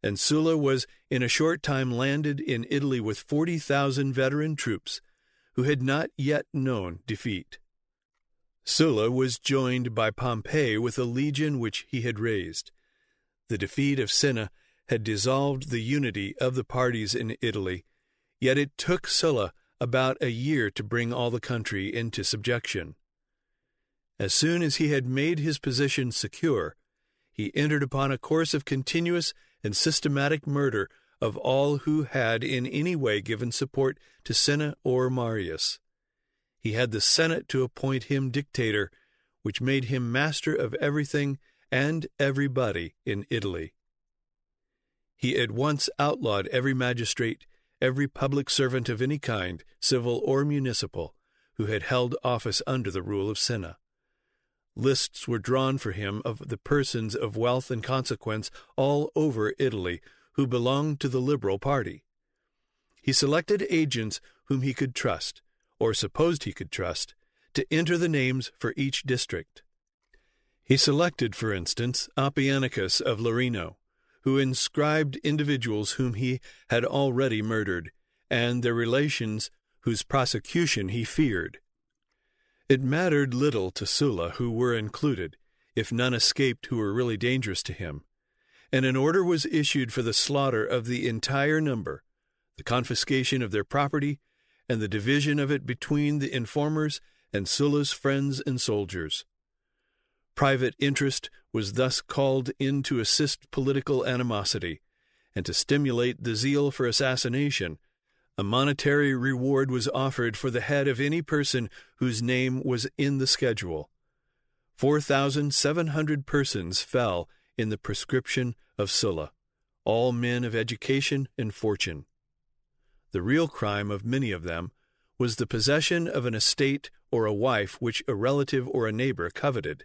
and Sulla was in a short time landed in Italy with 40,000 veteran troops who had not yet known defeat. Sulla was joined by Pompey with a legion which he had raised. The defeat of Cinna had dissolved the unity of the parties in Italy, yet it took Sulla about a year to bring all the country into subjection. As soon as he had made his position secure, he entered upon a course of continuous and systematic murder of all who had in any way given support to Cinna or Marius. He had the Senate to appoint him dictator, which made him master of everything and everybody in Italy. He at once outlawed every magistrate, every public servant of any kind, civil or municipal, who had held office under the rule of Cinna. Lists were drawn for him of the persons of wealth and consequence all over Italy who belonged to the liberal party. He selected agents whom he could trust, or supposed he could trust, to enter the names for each district. He selected, for instance, Appianicus of Larino, who inscribed individuals whom he had already murdered, and their relations whose prosecution he feared. It mattered little to Sulla who were included, if none escaped who were really dangerous to him, and an order was issued for the slaughter of the entire number, the confiscation of their property, and the division of it between the informers and Sulla's friends and soldiers. Private interest was thus called in to assist political animosity, and to stimulate the zeal for assassination. A monetary reward was offered for the head of any person whose name was in the schedule. 4,700 persons fell in the prescription of Sulla, all men of education and fortune. The real crime of many of them was the possession of an estate or a wife which a relative or a neighbor coveted.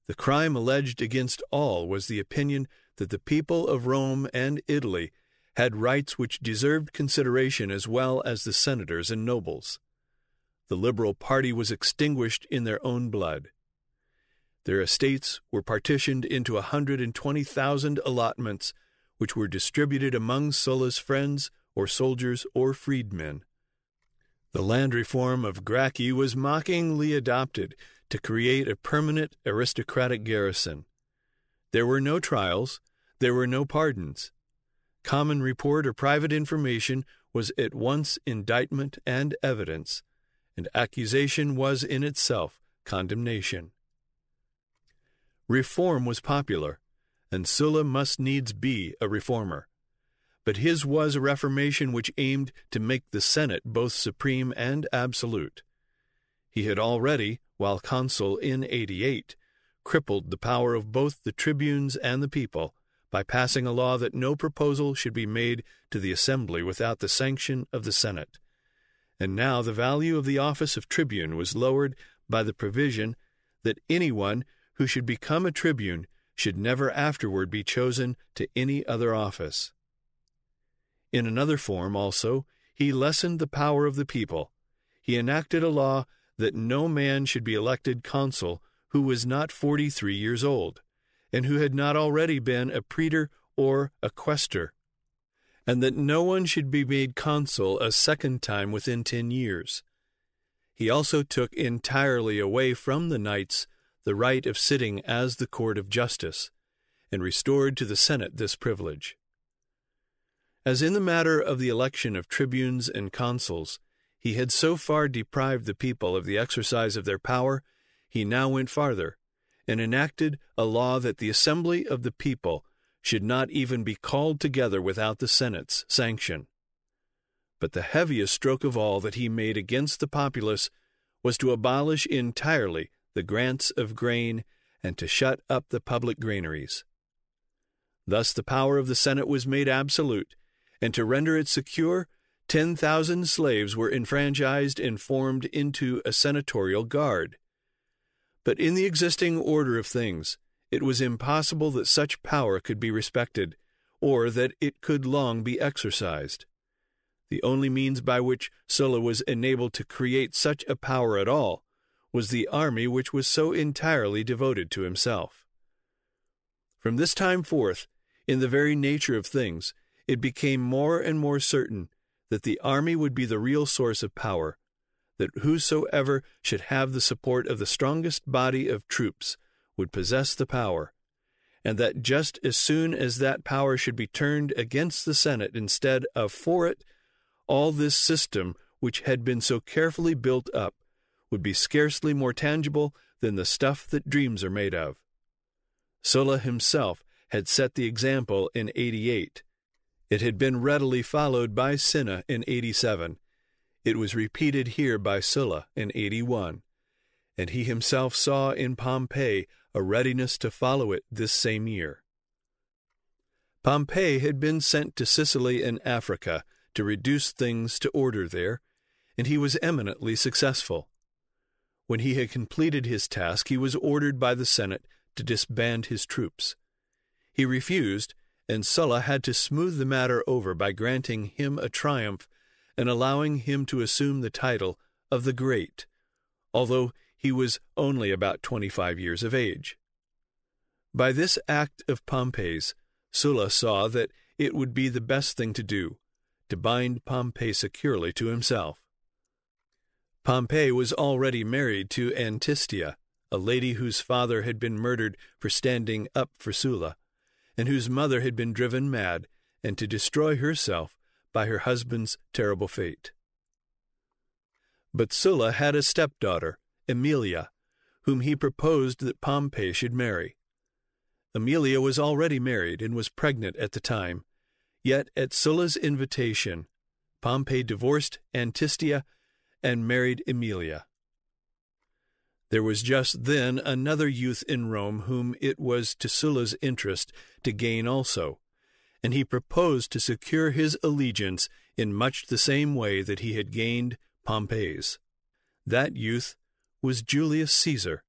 The crime alleged against all was the opinion that the people of Rome and Italy had rights which deserved consideration as well as the senators and nobles. The liberal party was extinguished in their own blood. Their estates were partitioned into 120,000 allotments, which were distributed among Sulla's friends or soldiers or freedmen. The land reform of Gracchi was mockingly adopted to create a permanent aristocratic garrison. There were no trials, there were no pardons. Common report or private information was at once indictment and evidence, and accusation was in itself condemnation. Reform was popular, and Sulla must needs be a reformer. But his was a reformation which aimed to make the Senate both supreme and absolute. He had already, while consul in 88, crippled the power of both the tribunes and the people by passing a law that no proposal should be made to the assembly without the sanction of the Senate. And now the value of the office of tribune was lowered by the provision that anyone who should become a tribune should never afterward be chosen to any other office. In another form, also, he lessened the power of the people. He enacted a law that no man should be elected consul who was not 43 years old, and who had not already been a praetor or a quaestor, and that no one should be made consul a second time within 10 years. He also took entirely away from the knights the right of sitting as the court of justice, and restored to the Senate this privilege. As in the matter of the election of tribunes and consuls, he had so far deprived the people of the exercise of their power, he now went farther, and enacted a law that the assembly of the people should not even be called together without the Senate's sanction. But the heaviest stroke of all that he made against the populace was to abolish entirely the grants of grain and to shut up the public granaries. Thus the power of the Senate was made absolute, and to render it secure, 10,000 slaves were enfranchised and formed into a senatorial guard. But in the existing order of things, it was impossible that such power could be respected, or that it could long be exercised. The only means by which Sulla was enabled to create such a power at all was the army which was so entirely devoted to himself. From this time forth, in the very nature of things, it became more and more certain that the army would be the real source of power, that whosoever should have the support of the strongest body of troops would possess the power, and that just as soon as that power should be turned against the Senate instead of for it, all this system which had been so carefully built up would be scarcely more tangible than the stuff that dreams are made of. Sulla himself had set the example in 88, It had been readily followed by Cinna in 87. It was repeated here by Sulla in 81, and he himself saw in Pompey a readiness to follow it this same year. Pompey had been sent to Sicily and Africa to reduce things to order there, and he was eminently successful. When he had completed his task, he was ordered by the Senate to disband his troops. He refused, and Sulla had to smooth the matter over by granting him a triumph and allowing him to assume the title of the Great, although he was only about 25 years of age. By this act of Pompey's, Sulla saw that it would be the best thing to do, to bind Pompey securely to himself. Pompey was already married to Antistia, a lady whose father had been murdered for standing up for Sulla, and whose mother had been driven mad and to destroy herself by her husband's terrible fate. But Sulla had a stepdaughter, Aemilia, whom he proposed that Pompey should marry. Aemilia was already married and was pregnant at the time, yet at Sulla's invitation, Pompey divorced Antistia and married Aemilia. There was just then another youth in Rome whom it was to Sulla's interest to gain also, and he proposed to secure his allegiance in much the same way that he had gained Pompey's. That youth was Julius Caesar.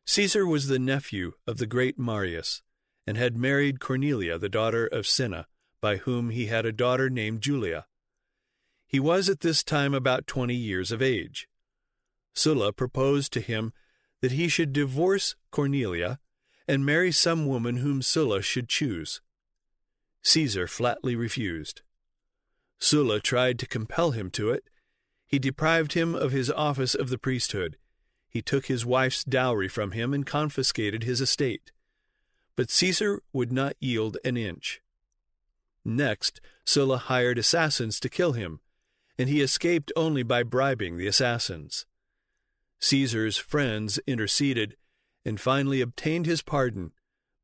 Caesar was the nephew of the great Marius, and had married Cornelia, the daughter of Cinna, by whom he had a daughter named Julia. He was at this time about 20 years of age. Sulla proposed to him that he should divorce Cornelia and marry some woman whom Sulla should choose. Caesar flatly refused. Sulla tried to compel him to it. He deprived him of his office of the priesthood. He took his wife's dowry from him and confiscated his estate. But Caesar would not yield an inch. Next, Sulla hired assassins to kill him, and he escaped only by bribing the assassins. Caesar's friends interceded and finally obtained his pardon,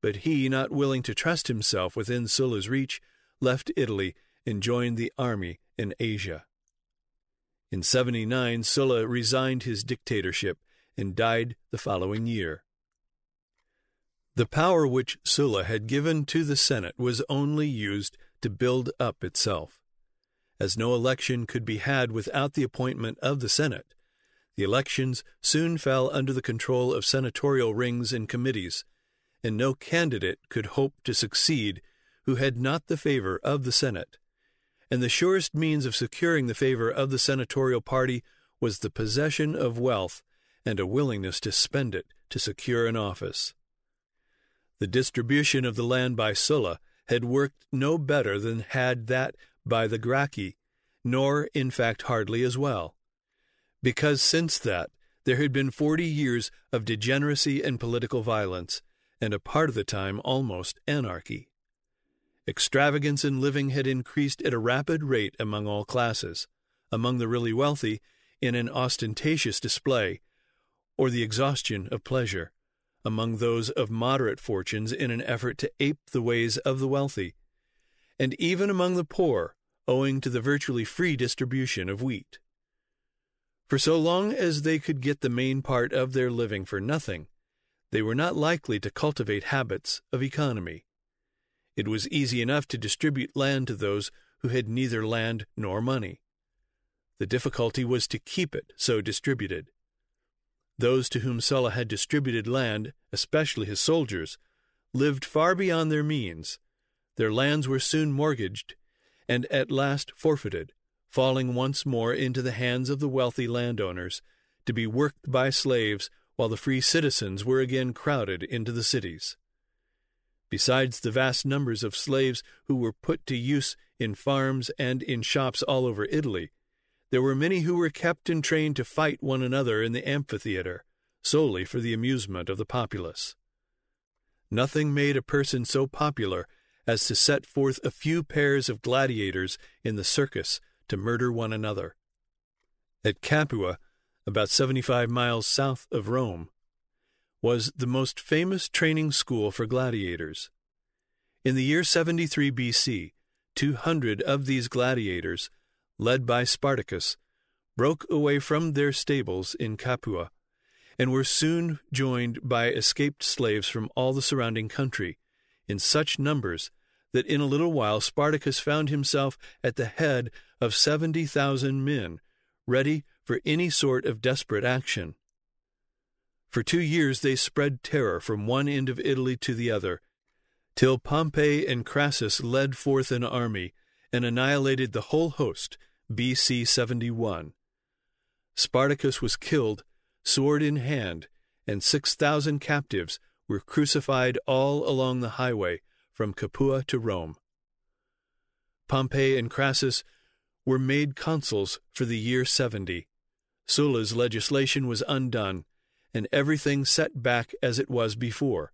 but he, not willing to trust himself within Sulla's reach, left Italy and joined the army in Asia. In 79, Sulla resigned his dictatorship and died the following year. The power which Sulla had given to the Senate was only used to build up itself. As no election could be had without the appointment of the Senate, the elections soon fell under the control of senatorial rings and committees, and no candidate could hope to succeed who had not the favor of the Senate. And the surest means of securing the favor of the senatorial party was the possession of wealth and a willingness to spend it to secure an office. The distribution of the land by Sulla had worked no better than had that by the Gracchi, nor, in fact, hardly as well, because since that there had been 40 years of degeneracy and political violence, and a part of the time almost anarchy. Extravagance in living had increased at a rapid rate among all classes, among the really wealthy in an ostentatious display, or the exhaustion of pleasure, among those of moderate fortunes in an effort to ape the ways of the wealthy, and even among the poor, owing to the virtually free distribution of wheat. For so long as they could get the main part of their living for nothing, they were not likely to cultivate habits of economy. It was easy enough to distribute land to those who had neither land nor money. The difficulty was to keep it so distributed. Those to whom Sulla had distributed land, especially his soldiers, lived far beyond their means. Their lands were soon mortgaged, and at last forfeited, falling once more into the hands of the wealthy landowners, to be worked by slaves while the free citizens were again crowded into the cities. Besides the vast numbers of slaves who were put to use in farms and in shops all over Italy, there were many who were kept and trained to fight one another in the amphitheater, solely for the amusement of the populace. Nothing made a person so popular as to set forth a few pairs of gladiators in the circus to murder one another. At Capua, about 75 miles south of Rome, was the most famous training school for gladiators. In the year 73 B.C., 200 of these gladiators, led by Spartacus, broke away from their stables in Capua, and were soon joined by escaped slaves from all the surrounding country, in such numbers that in a little while Spartacus found himself at the head of 70,000 men, ready for any sort of desperate action. For 2 years they spread terror from one end of Italy to the other, till Pompey and Crassus led forth an army and annihilated the whole host, B.C. 71. Spartacus was killed, sword in hand, and 6,000 captives were crucified all along the highway from Capua to Rome. Pompey and Crassus were made consuls for the year 70. Sulla's legislation was undone, and everything set back as it was before,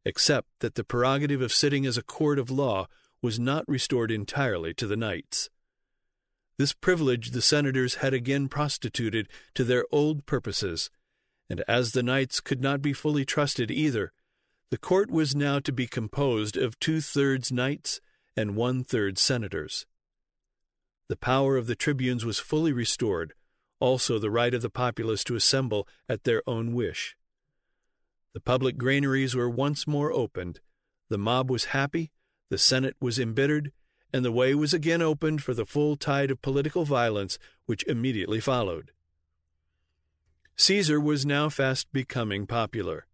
except that the prerogative of sitting as a court of law was not restored entirely to the knights. This privilege the senators had again prostituted to their old purposes, and as the knights could not be fully trusted either, the court was now to be composed of 2/3 knights and 1/3 senators. The power of the tribunes was fully restored, also the right of the populace to assemble at their own wish. The public granaries were once more opened, the mob was happy, the Senate was embittered, and the way was again opened for the full tide of political violence which immediately followed. Caesar was now fast becoming popular.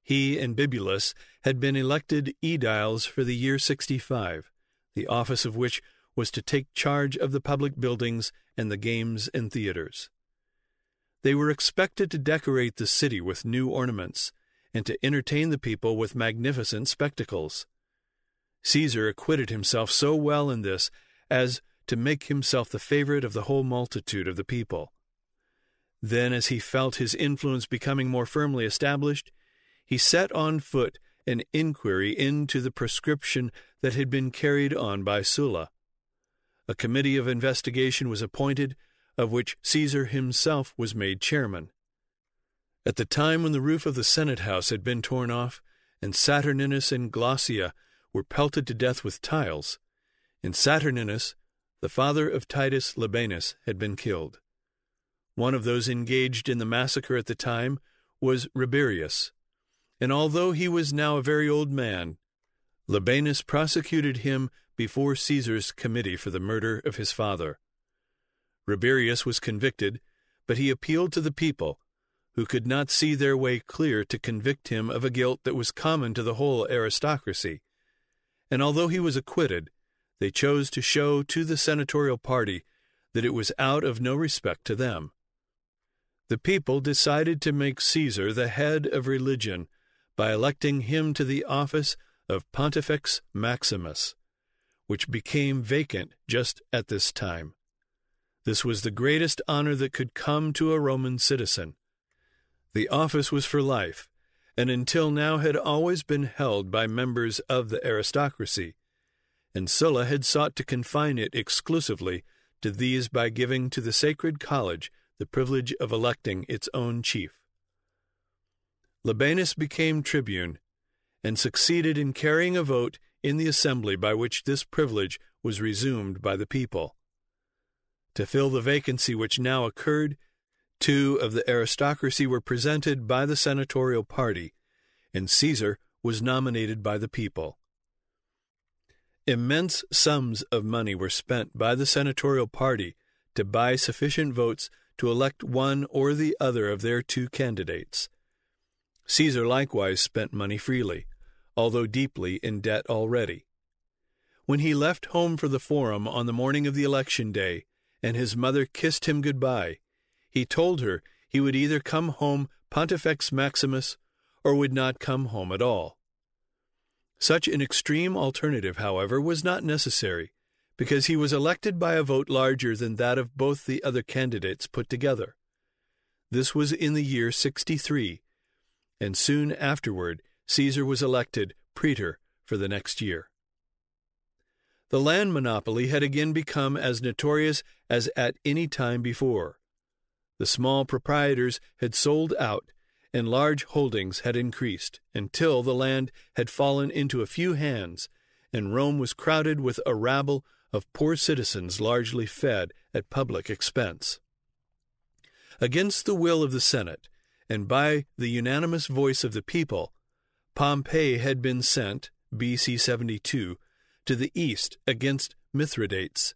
He and Bibulus had been elected aediles for the year 65, the office of which was to take charge of the public buildings and the games and theaters. They were expected to decorate the city with new ornaments, and to entertain the people with magnificent spectacles. Caesar acquitted himself so well in this as to make himself the favorite of the whole multitude of the people. Then, as he felt his influence becoming more firmly established, he set on foot an inquiry into the proscription that had been carried on by Sulla. A committee of investigation was appointed, of which Caesar himself was made chairman. At the time when the roof of the Senate house had been torn off, and Saturninus and Glaucia were pelted to death with tiles, and Saturninus, the father of Titus Labanus, had been killed. One of those engaged in the massacre at the time was Rabirius, and although he was now a very old man, Labanus prosecuted him before Caesar's committee for the murder of his father. Rabirius was convicted, but he appealed to the people, who could not see their way clear to convict him of a guilt that was common to the whole aristocracy, and although he was acquitted, they chose to show to the senatorial party that it was out of no respect to them. The people decided to make Caesar the head of religion by electing him to the office of Pontifex Maximus, which became vacant just at this time. This was the greatest honor that could come to a Roman citizen. The office was for life, and until now had always been held by members of the aristocracy, and Sulla had sought to confine it exclusively to these by giving to the Sacred College the privilege of electing its own chief. Labanus became tribune, and succeeded in carrying a vote in the assembly by which this privilege was resumed by the people. To fill the vacancy which now occurred, 2 of the aristocracy were presented by the senatorial party, and Caesar was nominated by the people. Immense sums of money were spent by the senatorial party to buy sufficient votes to elect one or the other of their 2 candidates. Caesar likewise spent money freely, although deeply in debt already. When he left home for the Forum on the morning of the election day, and his mother kissed him good-bye, he told her he would either come home Pontifex Maximus or would not come home at all. Such an extreme alternative, however, was not necessary, because he was elected by a vote larger than that of both the other candidates put together. This was in the year 63, and soon afterward Caesar was elected praetor for the next year. The land monopoly had again become as notorious as at any time before. The small proprietors had sold out, and large holdings had increased, until the land had fallen into a few hands, and Rome was crowded with a rabble of poor citizens largely fed at public expense. Against the will of the Senate, and by the unanimous voice of the people, Pompey had been sent, B.C. 72, to the east against Mithridates,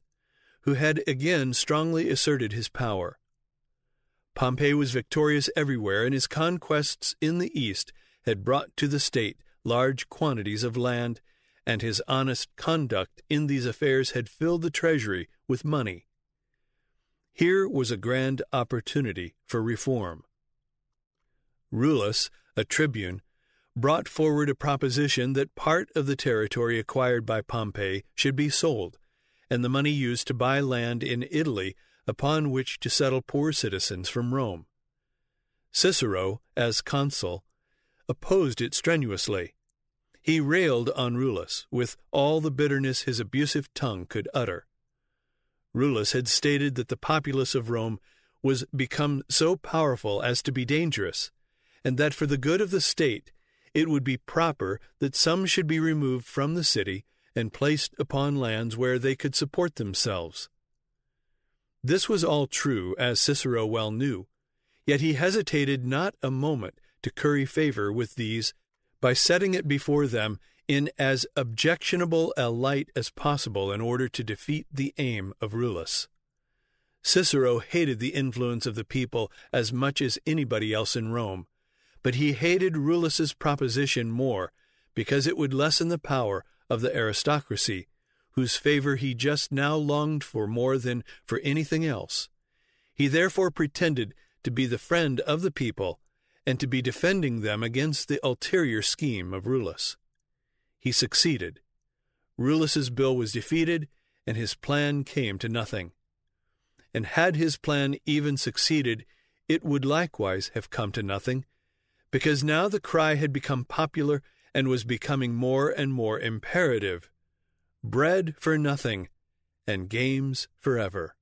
who had again strongly asserted his power. Pompey was victorious everywhere, and his conquests in the east had brought to the state large quantities of land, and his honest conduct in these affairs had filled the treasury with money. Here was a grand opportunity for reform. Rullus, a tribune, brought forward a proposition that part of the territory acquired by Pompey should be sold, and the money used to buy land in Italy upon which to settle poor citizens from Rome. Cicero, as consul, opposed it strenuously. He railed on Rullus with all the bitterness his abusive tongue could utter. Rullus had stated that the populace of Rome was become so powerful as to be dangerous, and that for the good of the state it would be proper that some should be removed from the city and placed upon lands where they could support themselves. This was all true, as Cicero well knew, yet he hesitated not a moment to curry favor with these by setting it before them in as objectionable a light as possible in order to defeat the aim of Rullus. Cicero hated the influence of the people as much as anybody else in Rome, but he hated Rullus's proposition more because it would lessen the power of the aristocracy, whose favor he just now longed for more than for anything else. He therefore pretended to be the friend of the people and to be defending them against the ulterior scheme of Rullus. He succeeded. Rullus's bill was defeated, and his plan came to nothing. And had his plan even succeeded, it would likewise have come to nothing, because now the cry had become popular and was becoming more and more imperative: bread for nothing, and games forever.